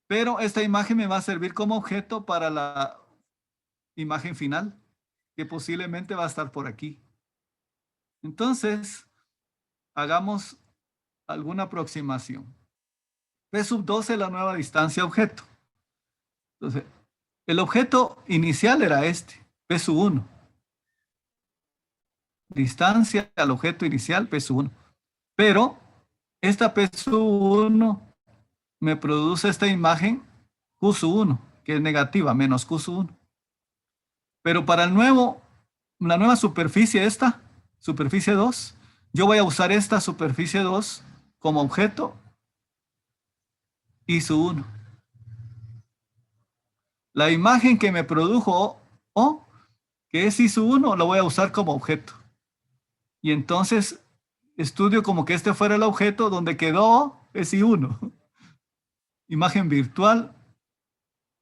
Pero esta imagen me va a servir como objeto para la imagen final, que posiblemente va a estar por aquí. Entonces, hagamos alguna aproximación. P2 es la nueva distancia objeto. Entonces, el objeto inicial era P1. Distancia al objeto inicial, P1. Pero esta P1 me produce esta imagen Q1, que es negativa, menos Q1. Pero para la nueva superficie, superficie 2, yo voy a usar esta superficie 2 como objeto y su 1. La imagen que me produjo O, que es I sub 1, lo voy a usar como objeto. Y entonces estudio como que este fuera el objeto, donde quedó es I1. Imagen virtual,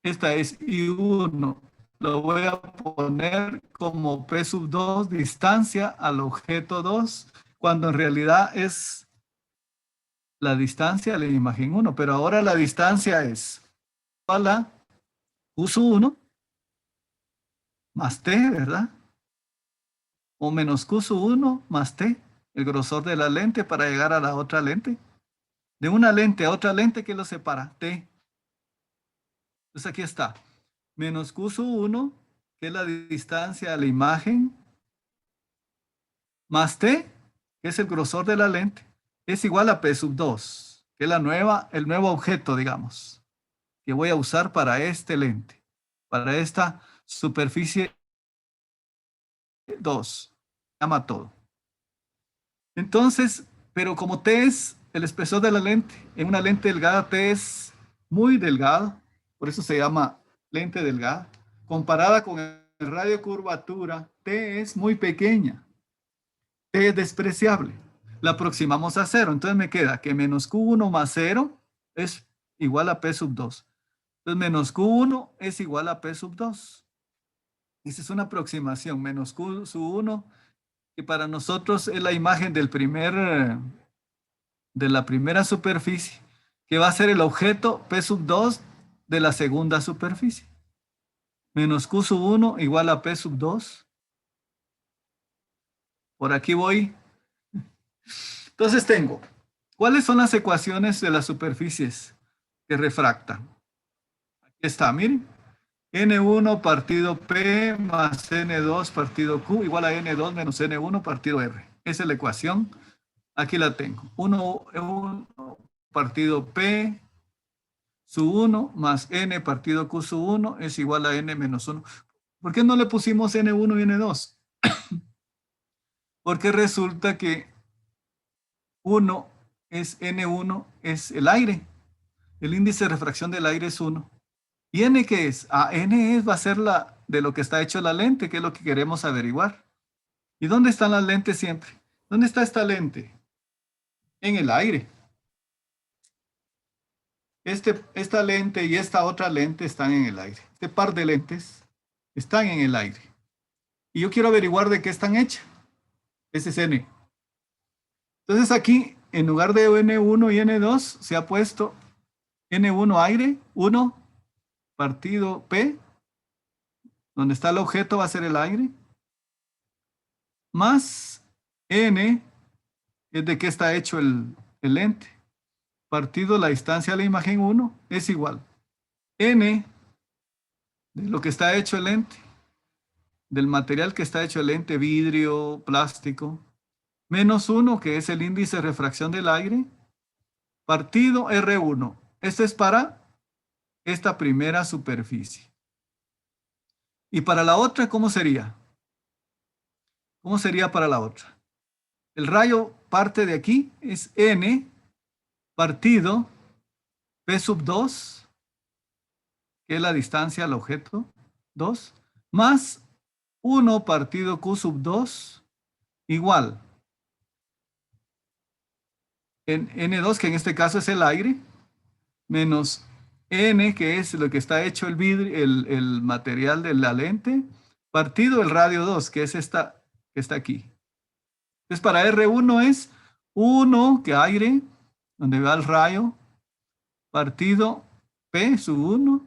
esta es I1. Lo voy a poner como P sub 2, distancia al objeto 2, cuando en realidad es la distancia a la imagen 1. Pero ahora la distancia es igual a Q sub 1 más T, ¿verdad? O menos Q sub 1 más T, el grosor de la lente para llegar a la otra lente. De una lente a otra lente, ¿qué lo separa? T. Entonces aquí está. Menos Q sub 1, que es la distancia a la imagen, más T, que es el grosor de la lente, es igual a P sub 2, que es el nuevo objeto, digamos, que voy a usar para este lente, para esta superficie 2. Llama todo. Entonces, pero como T es el espesor de la lente, en una lente delgada T es muy delgado, por eso se llama lente delgada. Comparada con el radio curvatura, T es muy pequeña. T es despreciable. La aproximamos a 0. Entonces me queda que menos Q1 más 0 es igual a P sub 2. Entonces menos Q1 es igual a P sub 2. Esa es una aproximación. Menos Q sub 1, que para nosotros es la imagen de la primera superficie, que va a ser el objeto P sub 2 de la segunda superficie. Menos Q sub 1 igual a P sub 2. Por aquí voy. Entonces tengo, ¿cuáles son las ecuaciones de las superficies que refractan? Aquí está, miren. N1 partido P más N2 partido Q igual a N2 menos N1 partido R. Esa es la ecuación. Aquí la tengo. 1 partido P sub 1 más N partido Q sub 1 es igual a N menos 1. ¿Por qué no le pusimos N1 y N2? Porque resulta que 1 es N1, es el aire. El índice de refracción del aire es 1. ¿Y N qué es? N va a ser de lo que está hecho la lente, que es lo que queremos averiguar. ¿Y dónde están las lentes siempre? ¿Dónde está esta lente? En el aire. Esta lente y esta otra lente están en el aire. Este par de lentes están en el aire. Y yo quiero averiguar de qué están hechas. Ese es N. Entonces aquí, en lugar de N1 y N2, se ha puesto N1 aire, 1 partido P, donde está el objeto va a ser el aire, más N, es de qué está hecho el lente, partido la distancia a la imagen 1, es igual. N, de lo que está hecho el lente, del material que está hecho el lente, vidrio, plástico, menos 1, que es el índice de refracción del aire, partido R1. Este es para esta primera superficie. Y para la otra, ¿cómo sería? ¿Cómo sería para la otra? El rayo parte de aquí, es N partido P sub 2, que es la distancia al objeto, 2, más 1 partido Q sub 2, igual. En N2, que en este caso es el aire, menos N, que es lo que está hecho el vidrio, el material de la lente, partido el radio 2, que es esta que está aquí. Entonces para R1 es 1, que aire, donde va el rayo, partido P sub 1,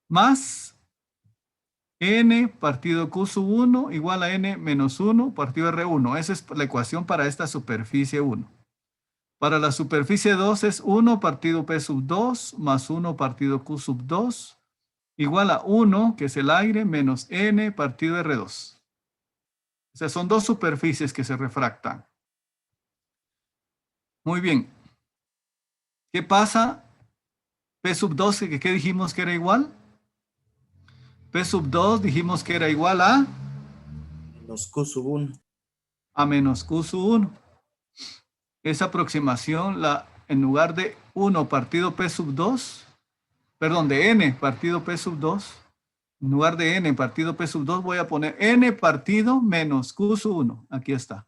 más N partido Q sub 1 igual a N menos 1 partido R1. Esa es la ecuación para esta superficie 1. Para la superficie 2 es 1 partido P sub 2 más 1 partido Q sub 2 igual a 1, que es el aire, menos N partido R2. O sea, son dos superficies que se refractan. Muy bien. ¿Qué pasa? P sub 2, ¿qué dijimos que era igual? P sub 2 dijimos que era igual a Menos Q sub 1. A menos Q sub 1. Esa aproximación, en lugar de 1 partido P sub 2, perdón, de N partido P sub 2, En lugar de n partido p sub 2 voy a poner n partido menos q sub 1. Aquí está.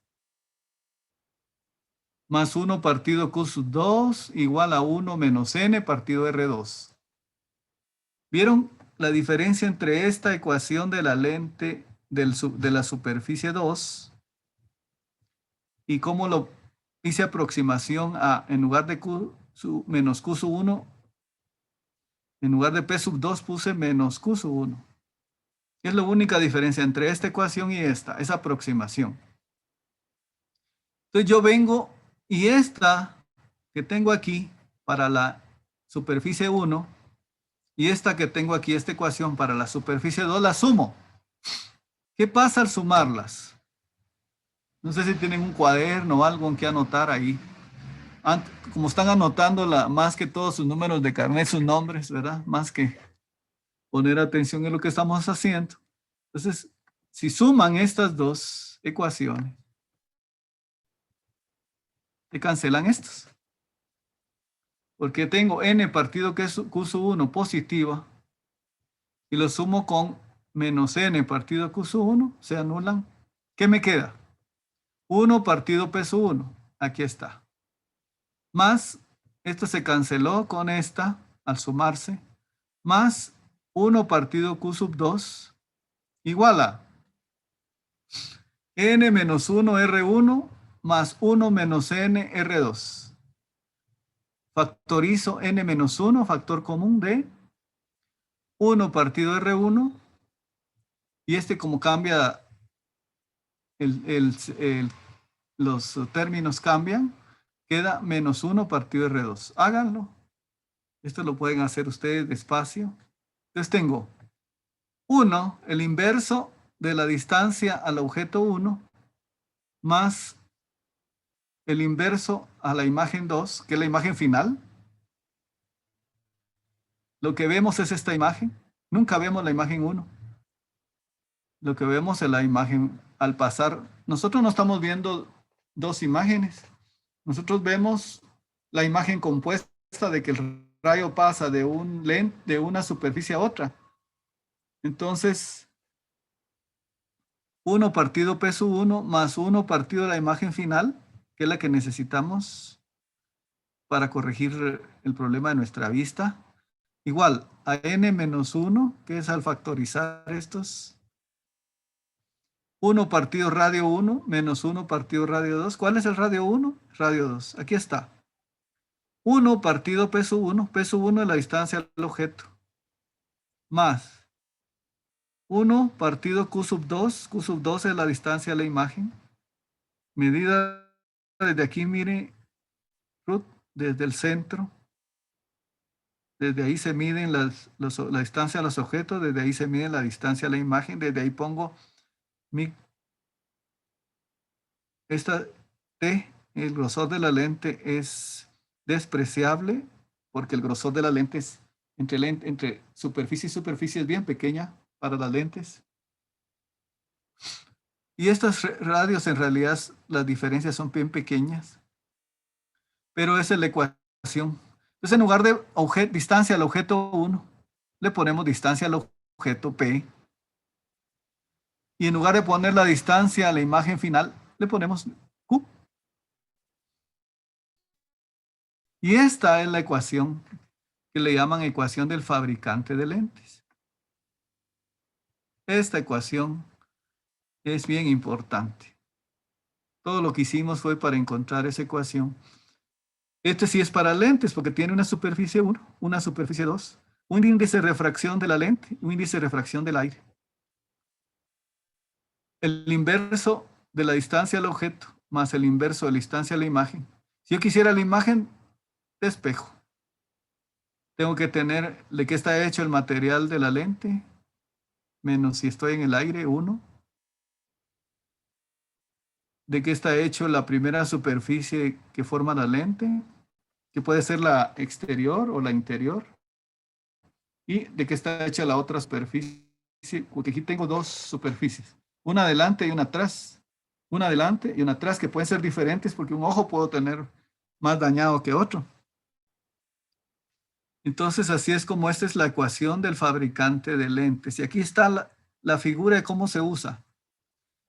Más 1 partido q sub 2 igual a 1 menos n partido R2. ¿Vieron la diferencia entre esta ecuación de la lente de la superficie 2 y cómo lo hice aproximación a, en lugar de q menos q sub 1, en lugar de p sub 2 puse menos q sub 1? Es la única diferencia entre esta ecuación y esta, esa aproximación. Entonces yo vengo y esta que tengo aquí para la superficie 1 y esta que tengo aquí, esta ecuación para la superficie 2, la sumo. ¿Qué pasa al sumarlas? No sé si tienen un cuaderno o algo en que anotar ahí. Como están anotando más que todos sus números de carnet, sus nombres, ¿verdad? Más que poner atención en lo que estamos haciendo. Entonces, si suman estas dos ecuaciones, se cancelan estos. Porque tengo n partido q sub 1 positiva y lo sumo con menos n partido q sub 1, se anulan. ¿Qué me queda? 1 partido p sub 1, aquí está. Más, esto se canceló con esta al sumarse, más 1 partido q sub 2 igual a n menos 1 R1 más 1 menos n R2. Factorizo n menos 1, factor común de 1 partido R1, y este como cambia, los términos cambian, queda menos 1 partido R2. Háganlo. Esto lo pueden hacer ustedes despacio. Entonces tengo 1, el inverso de la distancia al objeto 1, más el inverso a la imagen 2, que es la imagen final. Lo que vemos es esta imagen. Nunca vemos la imagen 1. Lo que vemos es la imagen al pasar. Nosotros no estamos viendo dos imágenes. Nosotros vemos la imagen compuesta de que el rayo pasa de una superficie a otra. Entonces, 1 partido P sub 1 más 1 partido la imagen final, que es la que necesitamos para corregir el problema de nuestra vista, igual a n menos 1, que es al factorizar estos, 1 partido radio 1 menos 1 partido radio 2. ¿Cuál es el radio 1? Radio 2. Aquí está. 1 partido P sub 1. P sub 1 es la distancia al objeto. Más 1 partido Q sub 2. Q sub 2 es la distancia a la imagen. Medida desde aquí, mire, desde el centro. Desde ahí se miden la distancia a los objetos. Desde ahí se mide la distancia a la imagen. Desde ahí pongo esta T, el grosor de la lente es despreciable porque el grosor de la lente es entre superficie y superficie es bien pequeña para las lentes. Y estos radios en realidad las diferencias son bien pequeñas, pero esa es la ecuación. Entonces en lugar de distancia al objeto 1, le ponemos distancia al objeto P. Y en lugar de poner la distancia a la imagen final, le ponemos Q. Y esta es la ecuación que le llaman ecuación del fabricante de lentes. Esta ecuación es bien importante. Todo lo que hicimos fue para encontrar esa ecuación. Este sí es para lentes porque tiene una superficie 1, una superficie 2, un índice de refracción de la lente, un índice de refracción del aire. El inverso de la distancia al objeto más el inverso de la distancia a la imagen. Si yo quisiera la imagen de espejo, tengo que tener de qué está hecho el material de la lente, menos si estoy en el aire, 1. De qué está hecho la primera superficie que forma la lente, que puede ser la exterior o la interior. Y de qué está hecha la otra superficie, porque aquí tengo dos superficies. Una adelante y una atrás. Una adelante y una atrás que pueden ser diferentes porque un ojo puedo tener más dañado que otro. Entonces, así es como esta es la ecuación del fabricante de lentes. Y aquí está la figura de cómo se usa.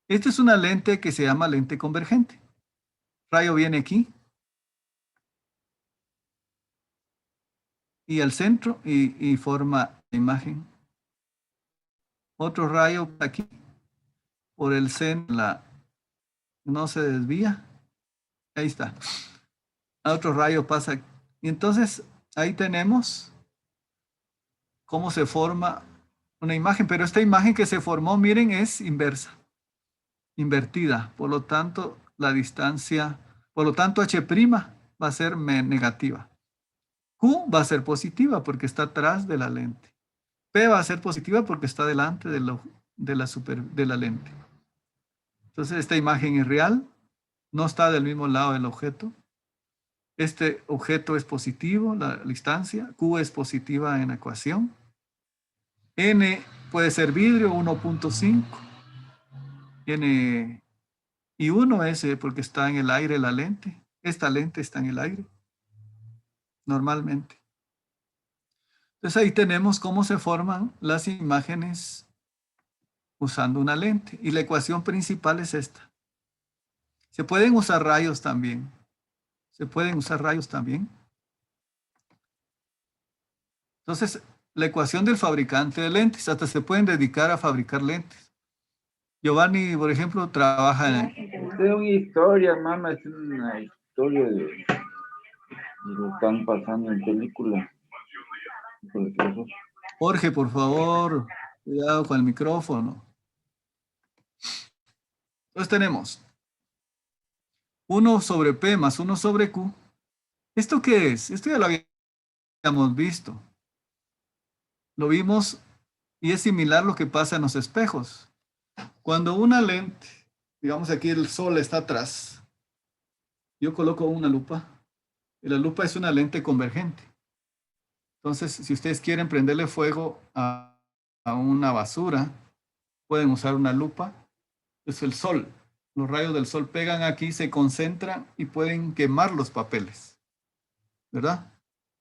Esta es una lente que se llama lente convergente. Rayo viene aquí. Y al centro y forma la imagen. Otro rayo aquí. Por el centro no se desvía. Ahí está. Otro rayo pasa. Y entonces ahí tenemos cómo se forma una imagen. Pero esta imagen que se formó, miren, es inversa. Invertida. Por lo tanto, la distancia, por lo tanto, H' va a ser negativa. Q va a ser positiva porque está atrás de la lente. P va a ser positiva porque está delante de la lente. Entonces, esta imagen es real. No está del mismo lado del objeto. Este objeto es positivo, la distancia. Q es positiva en la ecuación. N puede ser vidrio, 1.5. N y 1 es porque está en el aire la lente. Esta lente está en el aire. Normalmente. Entonces ahí tenemos cómo se forman las imágenes usando una lente. Y la ecuación principal es esta. Se pueden usar rayos también. Entonces, la ecuación del fabricante de lentes, hasta se pueden dedicar a fabricar lentes. Giovanni, por ejemplo, trabaja en... Es una historia, mamá, es una historia de lo están pasando en película. Jorge, por favor, cuidado con el micrófono. Entonces tenemos 1 sobre P más 1 sobre Q. ¿Esto qué es? Esto ya lo habíamos visto. Lo vimos y es similar a lo que pasa en los espejos. Cuando una lente, digamos aquí el sol está atrás, yo coloco una lupa y la lupa es una lente convergente. Entonces, si ustedes quieren prenderle fuego a una basura, pueden usar una lupa. Es el sol. Los rayos del sol pegan aquí, se concentran y pueden quemar los papeles. ¿Verdad?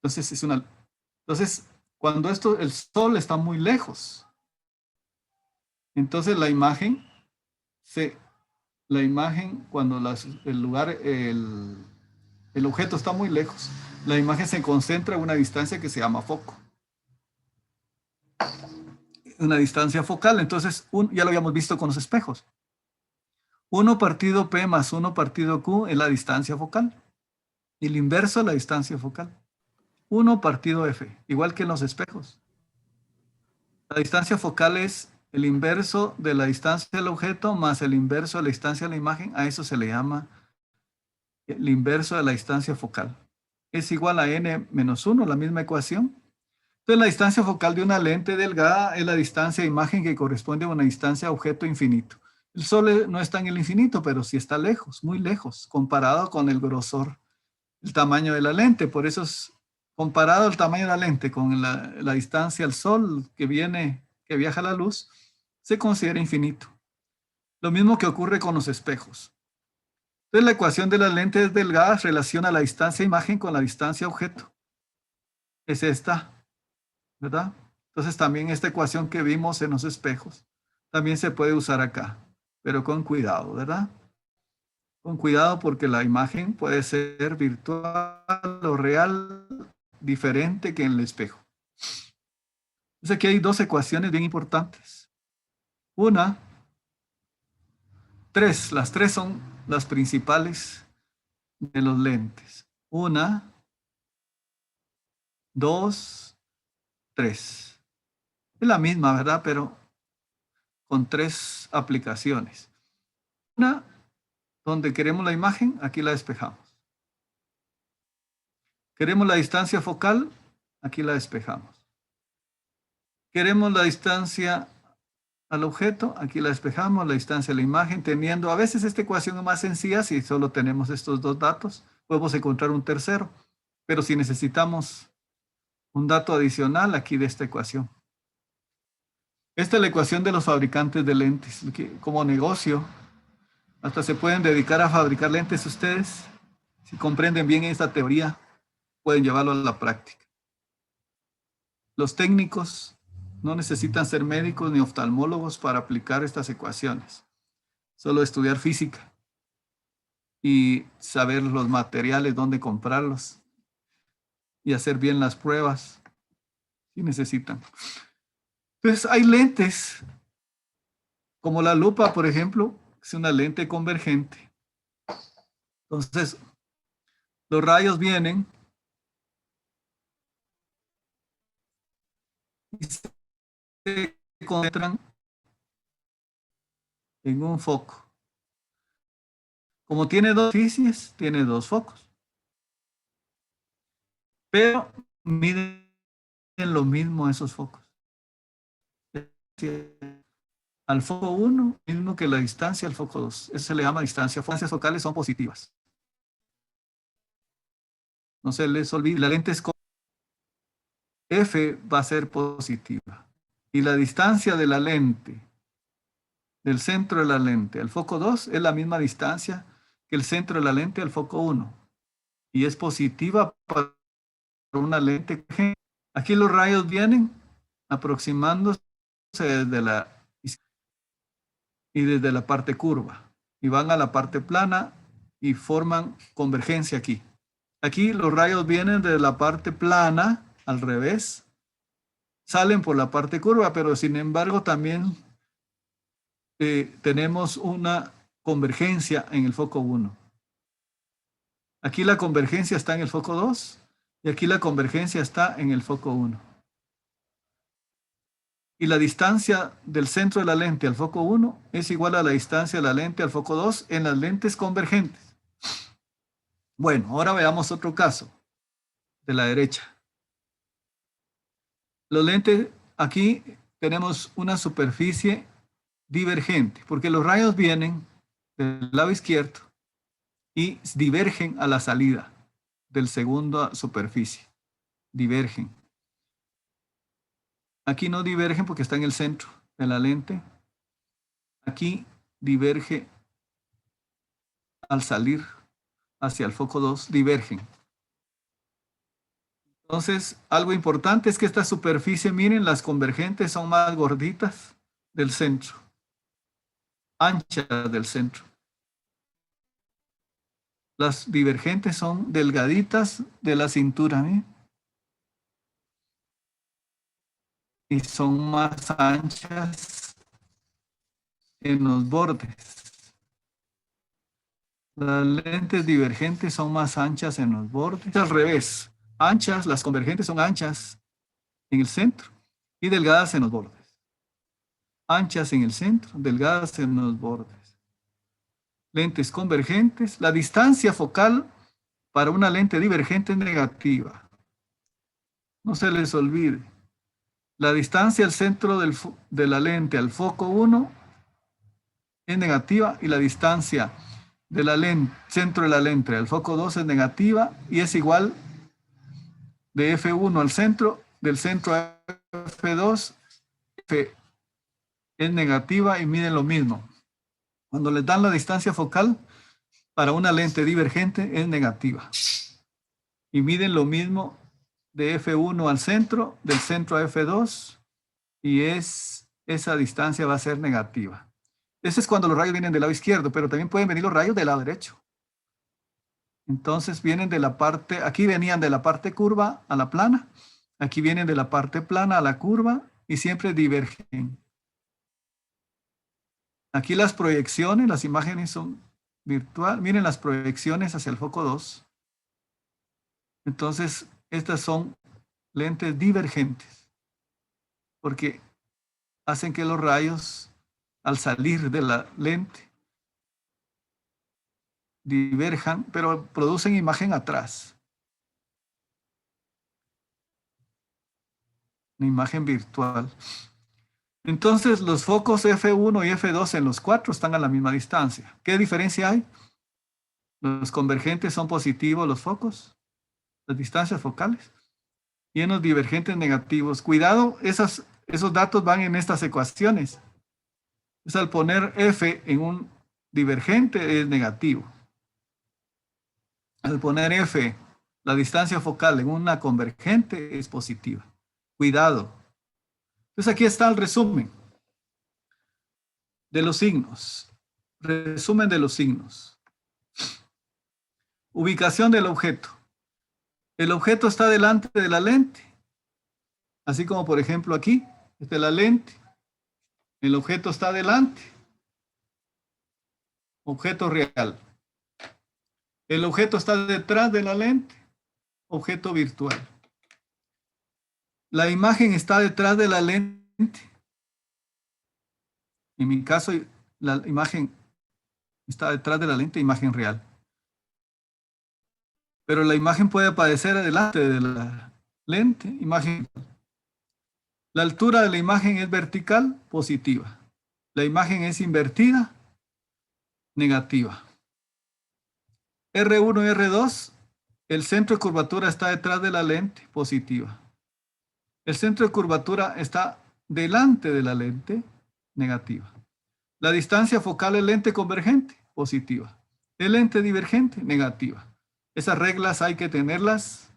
Entonces, cuando el sol está muy lejos, entonces la imagen, cuando el objeto está muy lejos, la imagen se concentra a una distancia que se llama foco. Una distancia focal. Entonces, ya lo habíamos visto con los espejos. 1 partido P más 1 partido Q es la distancia focal. Y el inverso es la distancia focal. 1 partido F, igual que en los espejos. La distancia focal es el inverso de la distancia del objeto más el inverso de la distancia de la imagen. A eso se le llama el inverso de la distancia focal. Es igual a n menos 1, la misma ecuación. Entonces, la distancia focal de una lente delgada es la distancia de imagen que corresponde a una distancia objeto infinito. El sol no está en el infinito, pero sí está lejos, muy lejos, comparado con el grosor, el tamaño de la lente. Por eso es comparado el tamaño de la lente con la distancia al sol que viaja la luz, se considera infinito. Lo mismo que ocurre con los espejos. Entonces, la ecuación de las lentes delgadas relaciona la distancia imagen con la distancia objeto. Es esta, ¿verdad? Entonces, también esta ecuación que vimos en los espejos también se puede usar acá, pero con cuidado, ¿verdad? Con cuidado porque la imagen puede ser virtual o real, diferente que en el espejo. Entonces, aquí hay dos ecuaciones bien importantes. Las tres son las principales de los lentes. 1, 2, 3. Es la misma, ¿verdad? Pero con 3 aplicaciones. Una, donde queremos la imagen, aquí la despejamos. Queremos la distancia focal, aquí la despejamos. Queremos la distancia al objeto, aquí la despejamos, la distancia a la imagen, teniendo a veces esta ecuación es más sencilla si solo tenemos estos dos datos, podemos encontrar un tercero, pero si necesitamos un dato adicional aquí de esta ecuación. Esta es la ecuación de los fabricantes de lentes, que como negocio, hasta se pueden dedicar a fabricar lentes ustedes, si comprenden bien esta teoría, pueden llevarlo a la práctica. los técnicos no necesitan ser médicos ni oftalmólogos para aplicar estas ecuaciones. Solo estudiar física y saber los materiales, dónde comprarlos y hacer bien las pruebas si necesitan. Entonces hay lentes, como la lupa, por ejemplo, es una lente convergente. Entonces, los rayos vienen y se concentran en un foco. Como tiene dos superficies, tiene dos focos. Pero miden lo mismo esos focos. Al foco 1, mismo que la distancia al foco 2. Eso se le llama distancia. Las distancias focales son positivas. No se les olvide, la lente es F va a ser positiva. Y la distancia de la lente, del centro de la lente al foco 2, es la misma distancia que el centro de la lente al foco 1. Y es positiva para una lente. Aquí los rayos vienen aproximándose desde la y desde la parte curva. Y van a la parte plana y forman convergencia aquí. Aquí los rayos vienen de la parte plana, al revés, salen por la parte curva, pero sin embargo también tenemos una convergencia en el foco 1. Aquí la convergencia está en el foco 2 y aquí la convergencia está en el foco 1. Y la distancia del centro de la lente al foco 1 es igual a la distancia de la lente al foco 2 en las lentes convergentes. Bueno, ahora veamos otro caso de la derecha. Los lentes, aquí tenemos una superficie divergente, porque los rayos vienen del lado izquierdo y divergen a la salida del segundo superficie. Divergen. Aquí no divergen porque está en el centro de la lente. Aquí diverge al salir hacia el foco 2, divergen. Entonces, algo importante es que esta superficie, miren, las convergentes son más gorditas del centro, anchas del centro. Las divergentes son delgaditas de la cintura, ¿eh? Y son más anchas en los bordes. Las lentes divergentes son más anchas en los bordes. Al revés, anchas, las convergentes son anchas en el centro y delgadas en los bordes. Anchas en el centro, delgadas en los bordes. Lentes convergentes, la distancia focal para una lente divergente es negativa. No se les olvide. La distancia al centro de la lente al foco 1 es negativa y la distancia de la centro de la lente al foco 2 es negativa y es igual de F1 al centro, del centro a F2, F es negativa y miden lo mismo. Cuando les dan la distancia focal para una lente divergente es negativa y miden lo mismo de F1 al centro, del centro a F2, y esa distancia va a ser negativa. Ese es cuando los rayos vienen del lado izquierdo, pero también pueden venir los rayos del lado derecho. Entonces vienen de la parte, aquí venían de la parte curva a la plana, aquí vienen de la parte plana a la curva, y siempre divergen. Aquí las proyecciones, las imágenes son virtuales. Miren las proyecciones hacia el foco 2. Entonces, estas son lentes divergentes, porque hacen que los rayos, al salir de la lente, diverjan, pero producen imagen atrás. Una imagen virtual. Entonces, los focos F1 y F2 en los 4 están a la misma distancia. ¿Qué diferencia hay? Los convergentes son positivos los focos, las distancias focales, y en los divergentes negativos. Cuidado, esos datos van en estas ecuaciones. Es al poner F en un divergente es negativo. Al poner F, la distancia focal, en una convergente es positiva. Cuidado. Entonces aquí está el resumen de los signos. Resumen de los signos. Ubicación del objeto. El objeto está delante de la lente. Así como por ejemplo aquí, esta es la lente. El objeto está delante. Objeto real. El objeto está detrás de la lente. Objeto virtual. La imagen está detrás de la lente. En mi caso, la imagen está detrás de la lente, imagen real. Pero la imagen puede aparecer delante de la lente, imagen. La altura de la imagen es vertical, positiva. La imagen es invertida, negativa. R1 y R2, el centro de curvatura está detrás de la lente, positiva. El centro de curvatura está delante de la lente, negativa. La distancia focal del lente convergente, positiva. El lente divergente, negativa. Esas reglas hay que tenerlas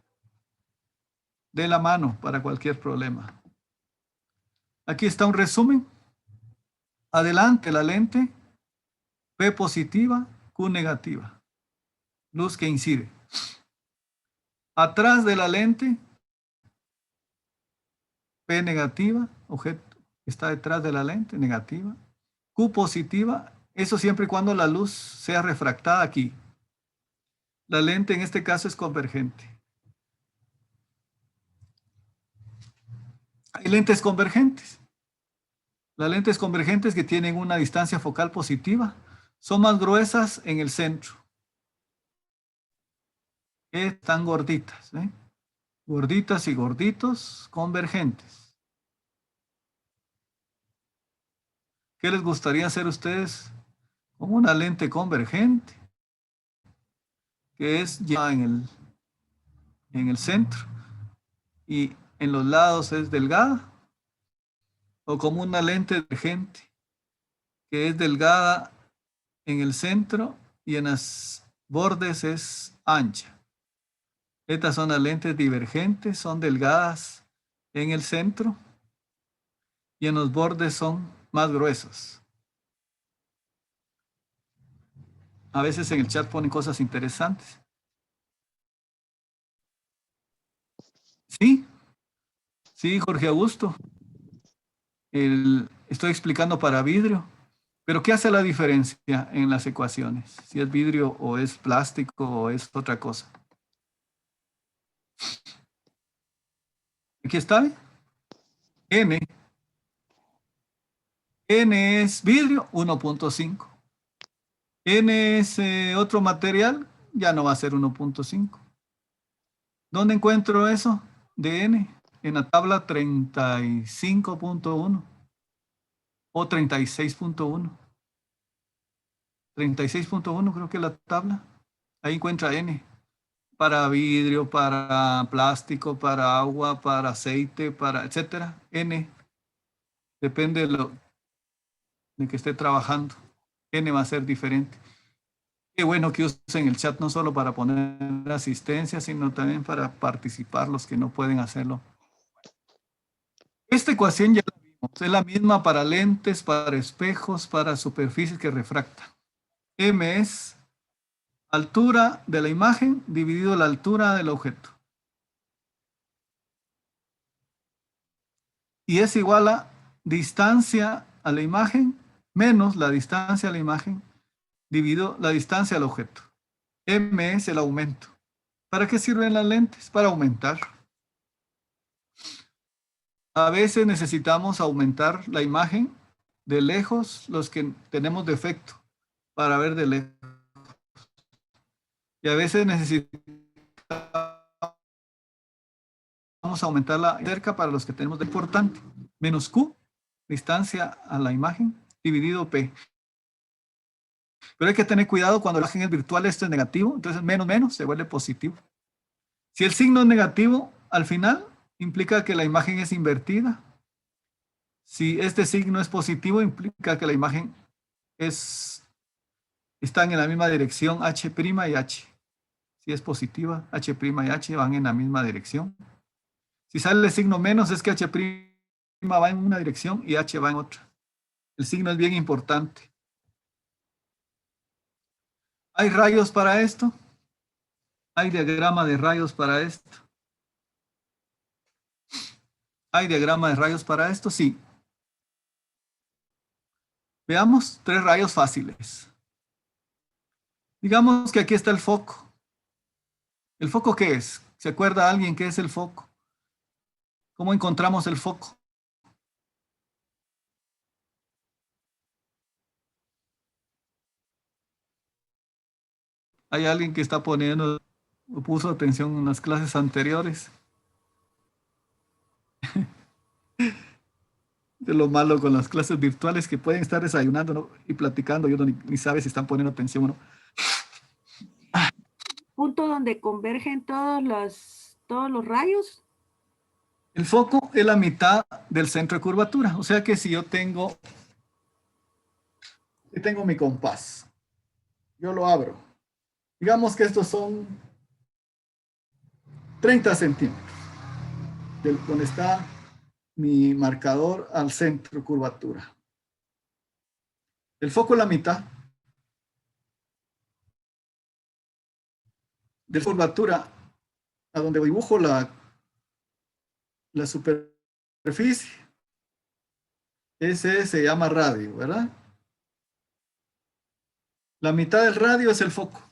de la mano para cualquier problema. Aquí está un resumen. Adelante la lente, P positiva, Q negativa. Luz que incide. Atrás de la lente, P negativa, objeto que está detrás de la lente, negativa. Q positiva, eso siempre y cuando la luz sea refractada aquí. La lente en este caso es convergente. Hay lentes convergentes. Las lentes convergentes que tienen una distancia focal positiva son más gruesas en el centro. Están gorditas, ¿eh? Gorditas y gorditos convergentes. ¿Qué les gustaría hacer ustedes con una lente convergente? Que es ya en el centro y en los lados es delgada. O como una lente divergente que es delgada en el centro y en los bordes es ancha. Estas son las lentes divergentes, son delgadas en el centro y en los bordes son más gruesos. A veces en el chat ponen cosas interesantes. Sí, sí, Jorge Augusto. Estoy explicando para vidrio. Pero ¿qué hace la diferencia en las ecuaciones? Si es vidrio o es plástico o es otra cosa. Aquí está. N. N es vidrio, 1.5. N es otro material, ya no va a ser 1.5. ¿Dónde encuentro eso de N? En la tabla 35.1 o 36.1. 36.1 creo que es la tabla. Ahí encuentra N. Para vidrio, para plástico, para agua, para aceite, para etcétera. N. Depende de que esté trabajando. N va a ser diferente. Qué bueno que usen el chat no solo para poner asistencia, sino también para participar los que no pueden hacerlo. Esta ecuación ya la vimos. Es la misma para lentes, para espejos, para superficies que refractan. M es altura de la imagen dividido la altura del objeto. Y es igual a distancia a la imagen menos la distancia a la imagen dividido la distancia al objeto. M es el aumento. ¿Para qué sirven las lentes? Para aumentar. A veces necesitamos aumentar la imagen de lejos, los que tenemos defecto, para ver de lejos. Y a veces necesitamos aumentarla cerca para los que tenemos de importante. Menos Q, distancia a la imagen, dividido P. Pero hay que tener cuidado cuando la imagen es virtual, esto es negativo, entonces menos se vuelve positivo. Si el signo es negativo, al final implica que la imagen es invertida. Si este signo es positivo, implica que la imagen están en la misma dirección H' y H. Si es positiva, H' y H van en la misma dirección. Si sale el signo menos es que H' va en una dirección y H va en otra. El signo es bien importante. ¿Hay rayos para esto? ¿Hay diagrama de rayos para esto? ¿Hay diagrama de rayos para esto? Sí. Veamos 3 rayos fáciles. Digamos que aquí está el foco. ¿El foco qué es? ¿Se acuerda alguien qué es el foco? ¿Cómo encontramos el foco? ¿Hay alguien que está poniendo o puso atención en las clases anteriores? De lo malo con las clases virtuales que pueden estar desayunando, ¿no? Y platicando y uno ni sabe si están poniendo atención o no. Punto donde convergen todos los rayos. El foco es la mitad del centro de curvatura. O sea que si yo tengo mi compás, yo lo abro. Digamos que estos son 30 centímetros. Donde está mi marcador al centro de curvatura. El foco es la mitad de curvatura a donde dibujo la superficie. Ese se llama radio, ¿verdad? La mitad del radio es el foco.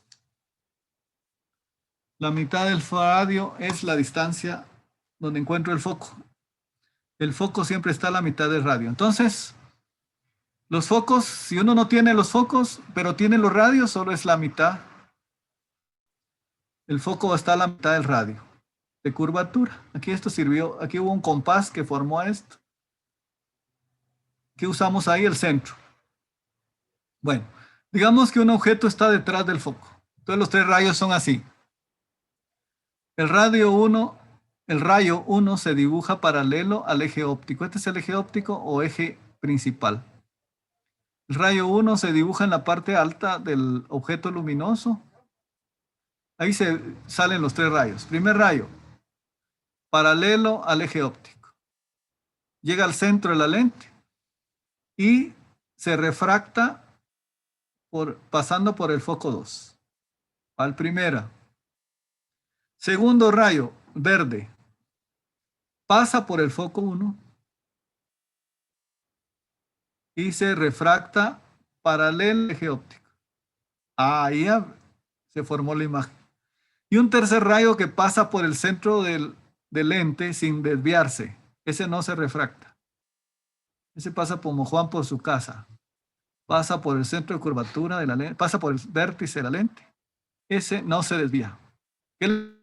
La mitad del radio es la distancia donde encuentro el foco. El foco siempre está a la mitad del radio. Entonces, los focos, si uno no tiene los focos, pero tiene los radios, solo es la mitad. El foco está a la mitad del radio de curvatura. Aquí esto sirvió, aquí hubo un compás que formó esto. ¿Qué usamos ahí? El centro. Bueno, digamos que un objeto está detrás del foco. Entonces los 3 rayos son así. El rayo 1 se dibuja paralelo al eje óptico. Este es el eje óptico o eje principal. El rayo 1 se dibuja en la parte alta del objeto luminoso. Ahí se salen los 3 rayos. Primer rayo, paralelo al eje óptico. Llega al centro de la lente y se refracta pasando por el foco 2. Al primera. Segundo rayo, verde, pasa por el foco 1 y se refracta paralelo al eje óptico. Ahí se formó la imagen. Y un tercer rayo que pasa por el centro del lente sin desviarse. Ese no se refracta. Ese pasa como Juan por su casa. Pasa por el centro de curvatura de la lente, pasa por el vértice de la lente. Ese no se desvía. ¿Qué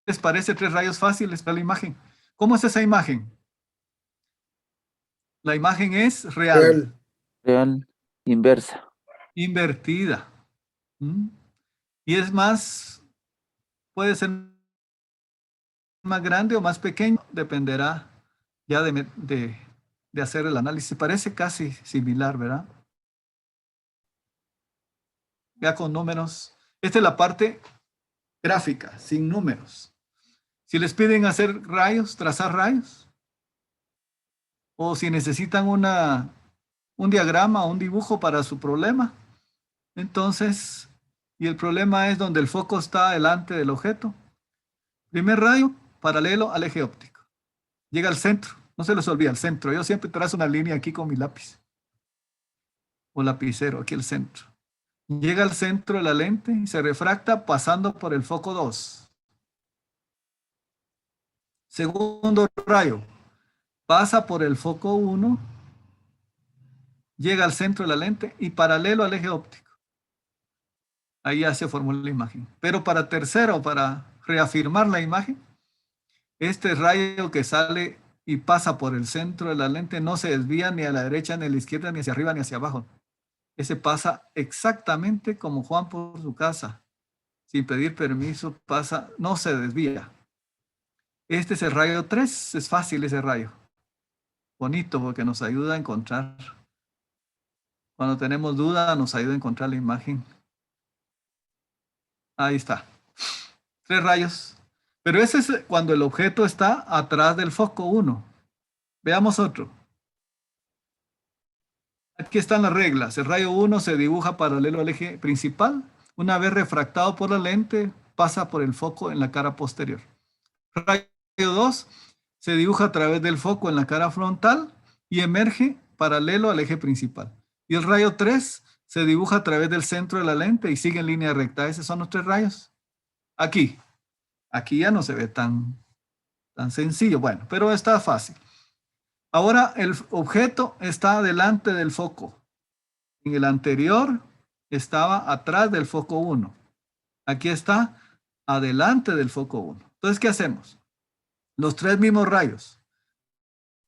les parece 3 rayos fáciles para la imagen? ¿Cómo es esa imagen? La imagen es real. Real, inversa. Invertida. Y es más, puede ser más grande o más pequeño, dependerá ya de hacer el análisis. Parece casi similar, ¿verdad? Ya con números. Esta es la parte gráfica, sin números. Si les piden hacer rayos, trazar rayos, o si necesitan un diagrama o un dibujo para su problema, entonces, y el problema es donde el foco está delante del objeto. Primer rayo, paralelo al eje óptico. Llega al centro, no se les olvide, al centro. Yo siempre trazo una línea aquí con mi lápiz o lapicero, aquí el centro. Llega al centro de la lente y se refracta pasando por el foco 2. Segundo rayo, pasa por el foco 1, llega al centro de la lente y paralelo al eje óptico. Ahí ya se formó la imagen. Pero para tercero, para reafirmar la imagen, este rayo que sale y pasa por el centro de la lente no se desvía ni a la derecha, ni a la izquierda, ni hacia arriba, ni hacia abajo. Ese pasa exactamente como Juan por su casa. Sin pedir permiso, pasa, no se desvía. Este es el rayo 3, es fácil ese rayo. Bonito porque nos ayuda a encontrar. Cuando tenemos duda, nos ayuda a encontrar la imagen. Ahí está. 3 rayos. Pero ese es cuando el objeto está atrás del foco 1. Veamos otro. Aquí están las reglas. El rayo 1 se dibuja paralelo al eje principal. Una vez refractado por la lente, pasa por el foco en la cara posterior. Rayo 2 se dibuja a través del foco en la cara frontal y emerge paralelo al eje principal. Y el rayo 3 se dibuja a través del centro de la lente y sigue en línea recta. Esos son los 3 rayos. Aquí ya no se ve tan sencillo. Bueno, pero está fácil. Ahora el objeto está delante del foco. En el anterior estaba atrás del foco 1. Aquí está adelante del foco 1. Entonces, ¿qué hacemos? Los 3 mismos rayos.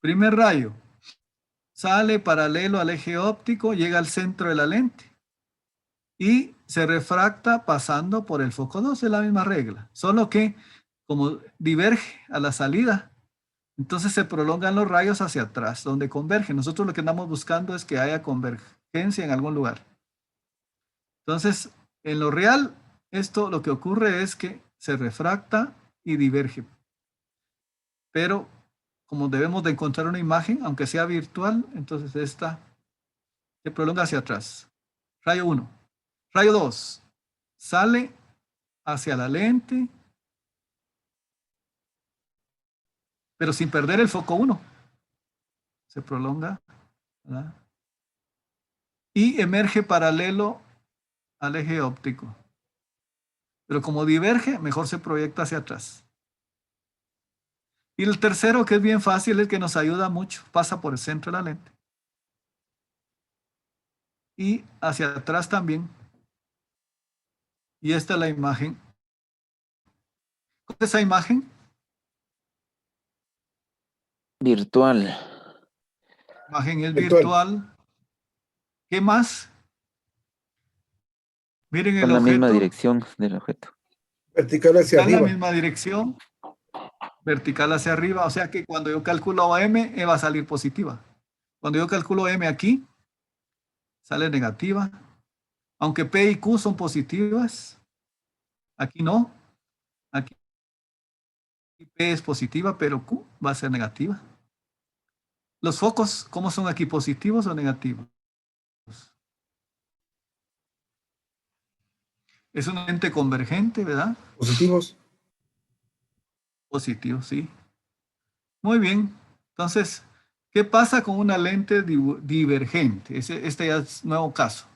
Primer rayo sale paralelo al eje óptico, llega al centro de la lente y se refracta pasando por el foco 2. Es la misma regla, solo que como diverge a la salida, entonces se prolongan los rayos hacia atrás, donde convergen. Nosotros lo que andamos buscando es que haya convergencia en algún lugar. Entonces, en lo real, esto lo que ocurre es que se refracta y diverge. Pero como debemos de encontrar una imagen, aunque sea virtual, entonces esta se prolonga hacia atrás. Rayo 1. Rayo 2. Sale hacia la lente, pero sin perder el foco 1. Se prolonga, ¿verdad? Y emerge paralelo al eje óptico. Pero como diverge, mejor se proyecta hacia atrás. Y el tercero, que es bien fácil, es que nos ayuda mucho. Pasa por el centro de la lente. Y hacia atrás también. Y esta es la imagen. ¿Cómo es esa imagen? Virtual. La imagen es virtual. ¿Qué más? Miren el Con la objeto. misma dirección del objeto. Vertical hacia Está en la arriba. misma dirección. Vertical hacia arriba. O sea que cuando yo calculo M, va a salir positiva. Cuando yo calculo M aquí, sale negativa. Aunque P y Q son positivas. Aquí no. Aquí P es positiva, pero Q va a ser negativa. Los focos, ¿cómo son aquí? ¿Positivos o negativos? Es una lente convergente, ¿verdad? Positivos. Positivos, sí. Muy bien. Entonces, ¿qué pasa con una lente divergente? Este ya es nuevo caso.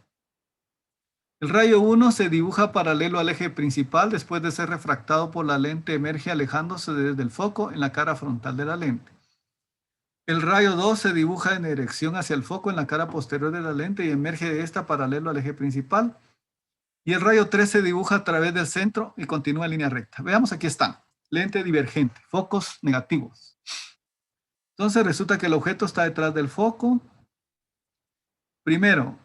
El rayo 1 se dibuja paralelo al eje principal. Después de ser refractado por la lente, emerge alejándose desde el foco en la cara frontal de la lente. El rayo 2 se dibuja en dirección hacia el foco en la cara posterior de la lente y emerge de esta paralelo al eje principal. Y el rayo 3 se dibuja a través del centro y continúa en línea recta. Veamos, aquí están. Lente divergente, focos negativos. Entonces resulta que el objeto está detrás del foco. Primero,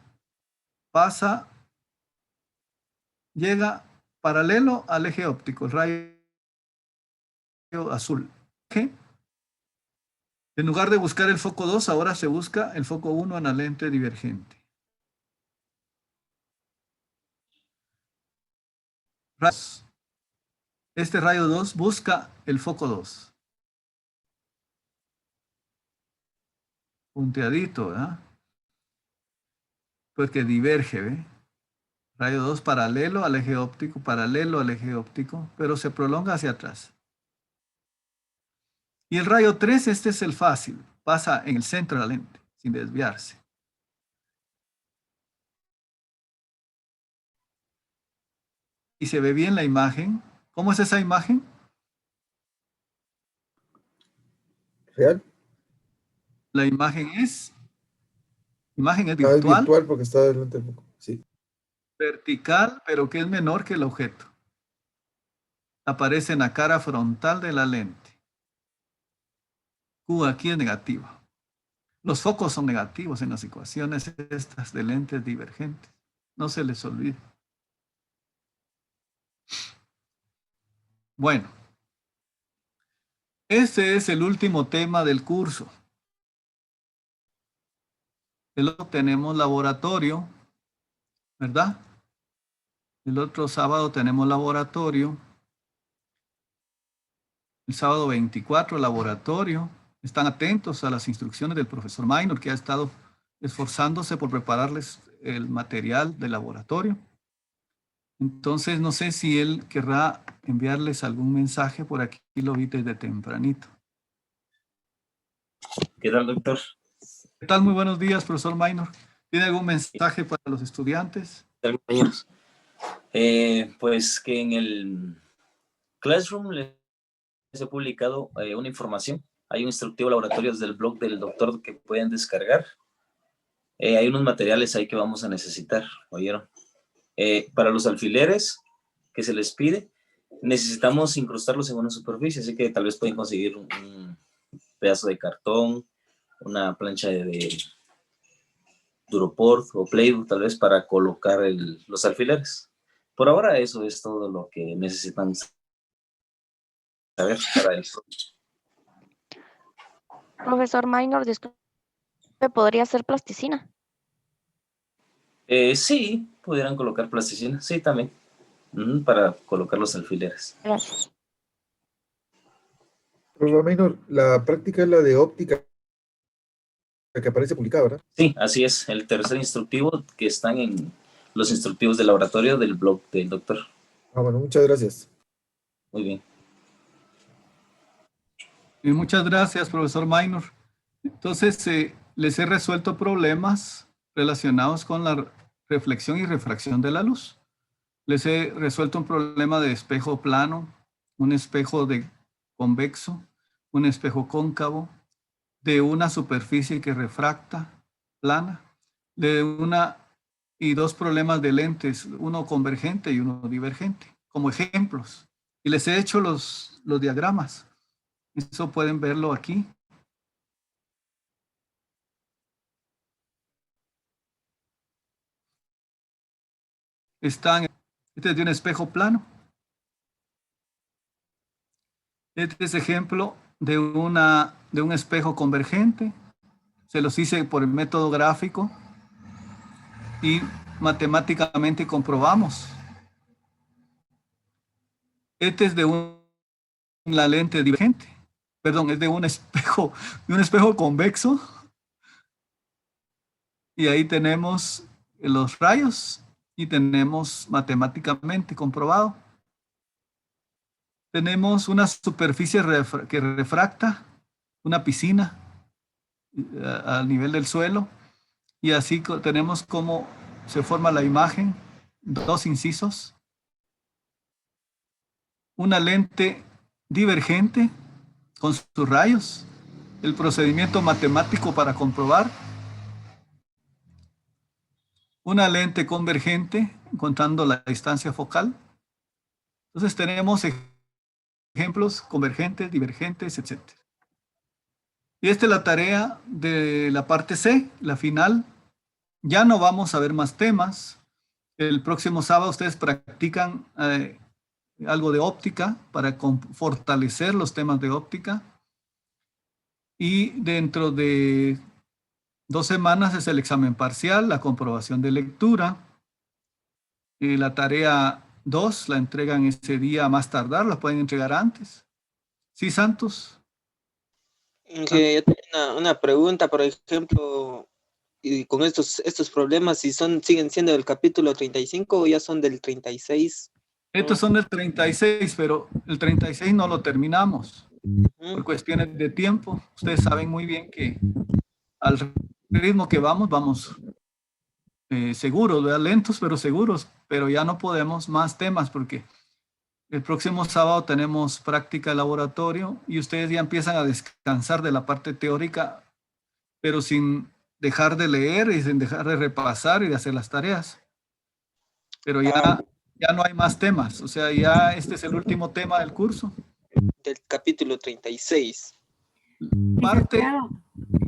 llega paralelo al eje óptico, el rayo azul. ¿Okay? En lugar de buscar el foco 2, ahora se busca el foco 1 en la lente divergente. Este rayo 2 busca el foco 2. Punteadito, ¿verdad? Porque diverge, ¿ve? Rayo 2 paralelo al eje óptico, pero se prolonga hacia atrás. Y el rayo 3, este es el fácil, pasa en el centro de la lente, sin desviarse. Y se ve bien la imagen. ¿Cómo es esa imagen? ¿Real? La imagen es Es virtual. virtual porque está delante del foco. Sí. Vertical, pero que es menor que el objeto. Aparece en la cara frontal de la lente. Q aquí es negativo. Los focos son negativos en las ecuaciones estas de lentes divergentes. No se les olvide. Bueno, este es el último tema del curso. Luego tenemos laboratorio, ¿verdad? El otro sábado tenemos laboratorio. El sábado 24, laboratorio. Están atentos a las instrucciones del profesor Minor, que ha estado esforzándose por prepararles el material de laboratorio. Entonces, no sé si él querrá enviarles algún mensaje por aquí, lo vi desde tempranito. ¿Qué tal, doctor? ¿Qué tal? Muy buenos días, profesor Minor. ¿Tiene algún mensaje para los estudiantes? ¿Qué tal, compañeros? Pues que en el Classroom les he publicado una información. Hay un instructivo laboratorio desde el blog del doctor que pueden descargar. Hay unos materiales ahí que vamos a necesitar, ¿oyeron? Para los alfileres que se les pide, necesitamos incrustarlos en una superficie, así que tal vez pueden conseguir un pedazo de cartón, una plancha de Duroport o Play-Doh, tal vez para colocar los alfileres. Por ahora eso es todo lo que necesitan saber para el Profesor Minor, disculpe, ¿podría ser plasticina? Sí, pudieran colocar plasticina, sí, también, para colocar los alfileres. Gracias. Profesor Minor, la práctica es la de óptica que aparece publicada, ¿verdad? Sí, así es, el tercer instructivo que están en los instructivos de laboratorio del blog del doctor. Bueno, muchas gracias. Muy bien. Y muchas gracias, profesor Minor. Entonces, les he resuelto problemas relacionados con la reflexión y refracción de la luz. Les he resuelto un problema de espejo plano, un espejo de convexo, un espejo cóncavo, de una superficie que refracta, plana, y dos problemas de lentes, uno convergente y uno divergente, como ejemplos. Y les he hecho los diagramas. Eso pueden verlo aquí. Este es de un espejo plano. Este es ejemplo de un espejo convergente. Se los hice por el método gráfico y matemáticamente comprobamos. Este es de una lente divergente. Perdón, es de un espejo convexo. Y ahí tenemos los rayos y tenemos matemáticamente comprobado. Tenemos una superficie que refracta, una piscina al nivel del suelo, y así tenemos cómo se forma la imagen, dos incisos, una lente divergente con sus rayos, el procedimiento matemático para comprobar, una lente convergente contando la distancia focal. Entonces tenemos ejemplos convergentes, divergentes, etc. Y esta es la tarea de la parte C, la final. Ya no vamos a ver más temas. El próximo sábado ustedes practican algo de óptica para fortalecer los temas de óptica. Y dentro de 2 semanas es el examen parcial, la comprobación de lectura. La tarea 2 la entregan ese día a más tardar, la pueden entregar antes. ¿Sí, Santos? Que yo tengo una pregunta, por ejemplo, y con estos problemas, si siguen siendo del capítulo 35 o ya son del 36. Estos son del 36, pero el 36 no lo terminamos por cuestiones de tiempo. Ustedes saben muy bien que al ritmo que vamos seguros, ¿verdad? Lentos pero seguros, pero ya no podemos más temas porque el próximo sábado tenemos práctica de laboratorio y ustedes ya empiezan a descansar de la parte teórica, pero sin dejar de leer y sin dejar de repasar y de hacer las tareas. Pero ya no hay más temas, o sea, ya este es el último tema del curso. Del capítulo 36.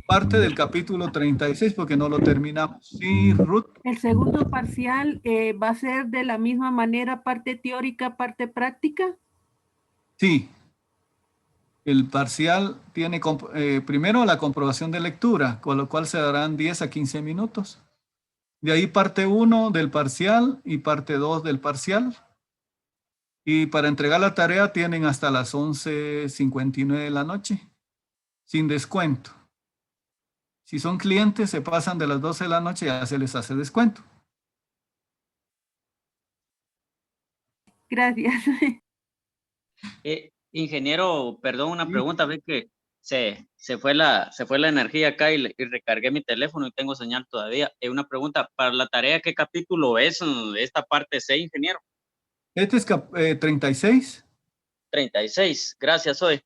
Parte del capítulo 36 porque no lo terminamos. Sí, Ruth. El segundo parcial va a ser de la misma manera, parte teórica, parte práctica. Sí. El parcial tiene primero la comprobación de lectura, con lo cual se darán 10 a 15 minutos. De ahí parte 1 del parcial y parte 2 del parcial. Y para entregar la tarea tienen hasta las 11:59 de la noche, sin descuento. Si son clientes, se pasan de las 12 de la noche y ya se les hace descuento. Gracias. Ingeniero, perdón, una Sí. pregunta, ve que se fue la energía acá y recargué mi teléfono y tengo señal todavía. Una pregunta, para la tarea, ¿qué capítulo es esta parte C, ingeniero? Este es 36, 36, gracias, hoy.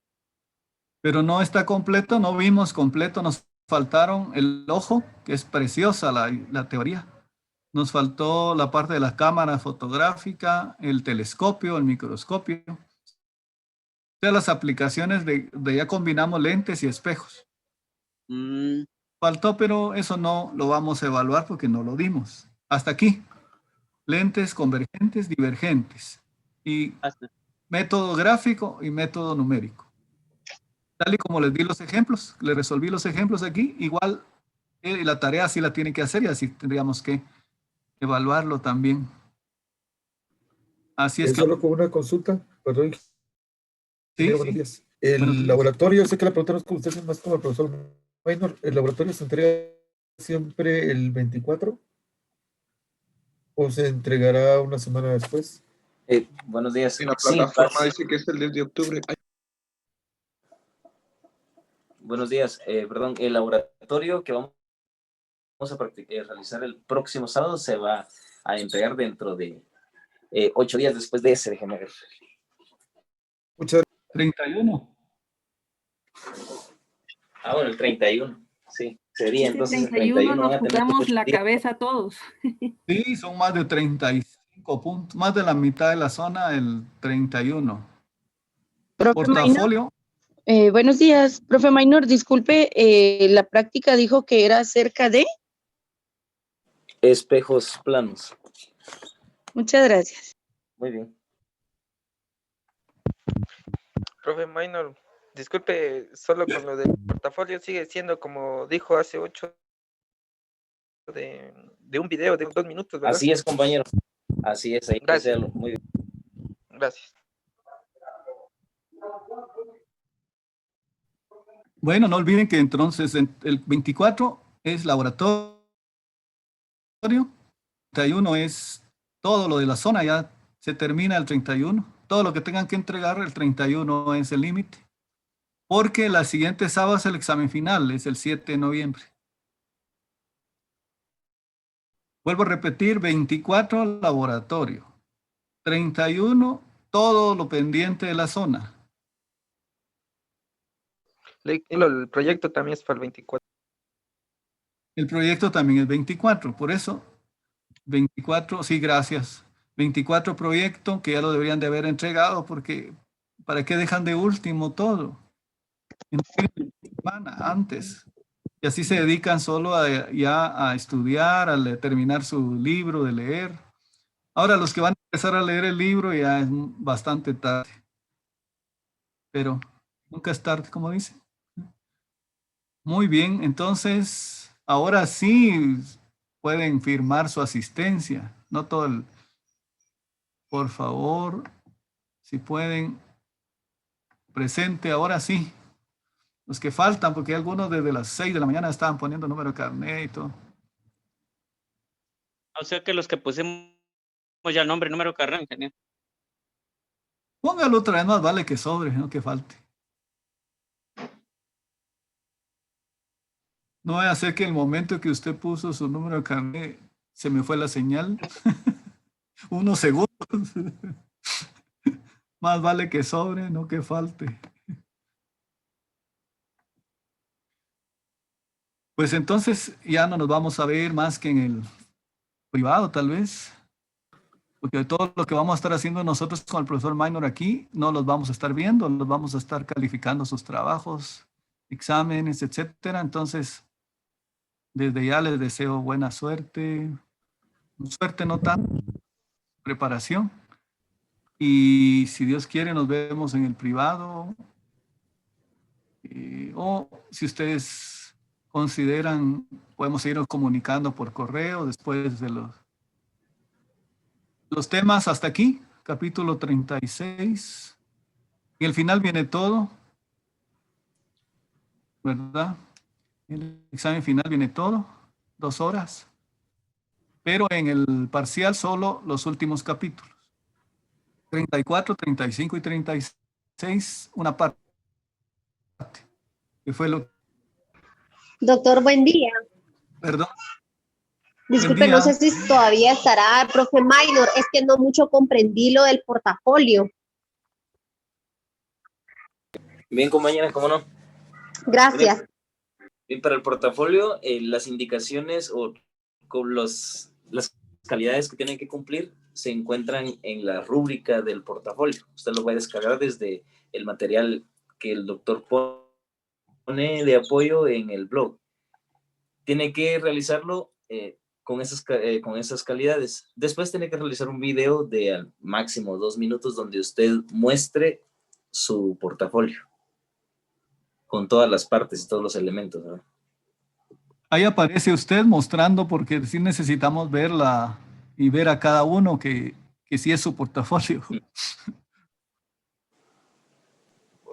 pero no está completo, no vimos completo, nos faltaron el ojo, que es preciosa la teoría. Nos faltó la parte de la cámara fotográfica, el telescopio, el microscopio. O sea, las aplicaciones de ya combinamos lentes y espejos. Faltó, pero eso no lo vamos a evaluar porque no lo dimos. Hasta aquí. Lentes convergentes, divergentes. Y método gráfico y método numérico. Tal y como les di los ejemplos, les resolví los ejemplos aquí, igual la tarea sí la tienen que hacer y así tendríamos que evaluarlo también. Así es que... Solo con una consulta, perdón. Sí, Buenos días. El laboratorio, sé que la pregunta no es con usted, es más como el profesor Minor. ¿El laboratorio se entrega siempre el 24? ¿O se entregará una semana después? Buenos días. En la Sí, plataforma dice que es el 10 de octubre. buenos días. Perdón, el laboratorio que vamos a realizar el próximo sábado se va a entregar dentro de 8 días después de ese, déjeme ver. Muchas 31. Ah, bueno, el 31. Sí, sería Ese entonces el 31 31. nos van a tener jugamos 8 la días. cabeza todos. Sí, son más de 35 puntos, más de la mitad de la zona, el 31. Profe Minor, Portafolio, buenos días. Profe Minor, disculpe, la práctica dijo que era acerca de... Espejos planos. Muchas gracias. Muy bien. Profe Minor, disculpe, solo con lo del portafolio sigue siendo como dijo hace 8 de un video de 2 minutos, ¿verdad? Así es, compañero. Así es, ahí que Gracias. sea muy bien. Gracias. bueno, no olviden que entonces el 24 es laboratorio, 31 es todo lo de la zona, ya se termina el 31. Todo lo que tengan que entregar, el 31 es el límite. Porque la siguiente sábado es el examen final, es el 7 de noviembre. Vuelvo a repetir, 24 laboratorio, 31 todo lo pendiente de la zona. El proyecto también es para el 24. El proyecto también es 24, por eso 24, sí, gracias. 24 proyectos que ya lo deberían de haber entregado porque ¿para qué dejan de último todo? Entreguen una semana antes. Y así se dedican solo ya a estudiar, a terminar su libro de leer. Ahora los que van a empezar a leer el libro ya es bastante tarde. Pero nunca es tarde, como dice. Muy bien, entonces ahora sí pueden firmar su asistencia. No todo el... Por favor, si pueden, presente ahora sí. Los que faltan, porque algunos desde las 6 de la mañana estaban poniendo número de carnet y todo. O sea que los que pusimos ya nombre y número de carnet, ingeniero. Póngalo otra vez, más vale que sobre, no que falte. No vaya a ser que el momento que usted puso su número de carnet se me fue la señal. Unos segundos. Más vale que sobre, no que falte. Pues entonces ya no nos vamos a ver más que en el privado, tal vez. Porque todo lo que vamos a estar haciendo nosotros con el profesor Minor aquí, no los vamos a estar viendo, los vamos a estar calificando sus trabajos, exámenes, etcétera. Entonces, desde ya les deseo buena suerte. Suerte no tan, preparación. Y si Dios quiere, nos vemos en el privado. O si ustedes consideran, podemos seguirnos comunicando por correo después de los temas hasta aquí. capítulo 36. En el final viene todo, ¿verdad? En el examen final viene todo, 2 horas. Pero en el parcial solo los últimos capítulos. 34, 35 y 36, una parte. Que fue lo... Doctor, buen día. Perdón. Disculpe, no sé si todavía estará el profe Minor, es que no mucho comprendí lo del portafolio. Bien, compañera, ¿cómo no? Gracias. Bien, para el portafolio, las indicaciones o con las calidades que tienen que cumplir se encuentran en la rúbrica del portafolio. Usted lo va a descargar desde el material que el doctor pone de apoyo en el blog. Tiene que realizarlo con esas calidades. Después tiene que realizar un video de al máximo 2 minutos donde usted muestre su portafolio con todas las partes y todos los elementos, ¿no? Ahí aparece usted mostrando, porque sí necesitamos verla y ver a cada uno que sí es su portafolio.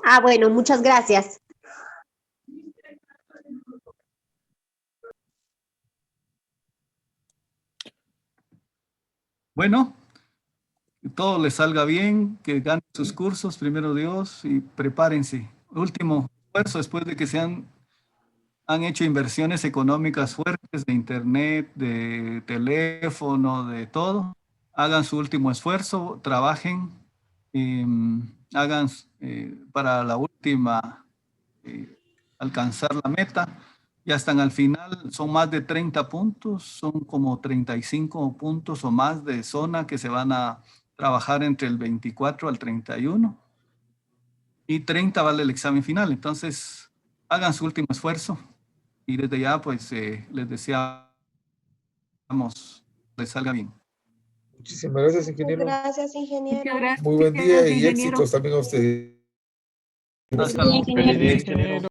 Ah, bueno, muchas gracias. Bueno, que todo les salga bien, que ganen sus cursos, primero Dios, y prepárense. Último esfuerzo después de que han hecho inversiones económicas fuertes de internet, de teléfono, de todo. Hagan su último esfuerzo, trabajen, hagan para la última alcanzar la meta. Ya están al final, son más de 30 puntos, son como 35 puntos o más de zona que se van a trabajar entre el 24 al 31 y 30 vale el examen final. Entonces, hagan su último esfuerzo y desde ya pues les deseamos les salga bien. Muchísimas gracias, ingeniero. Gracias, ingeniero. Muy buen día y ingeniero. éxitos también a ustedes. Hasta luego. Feliz día, ingeniero.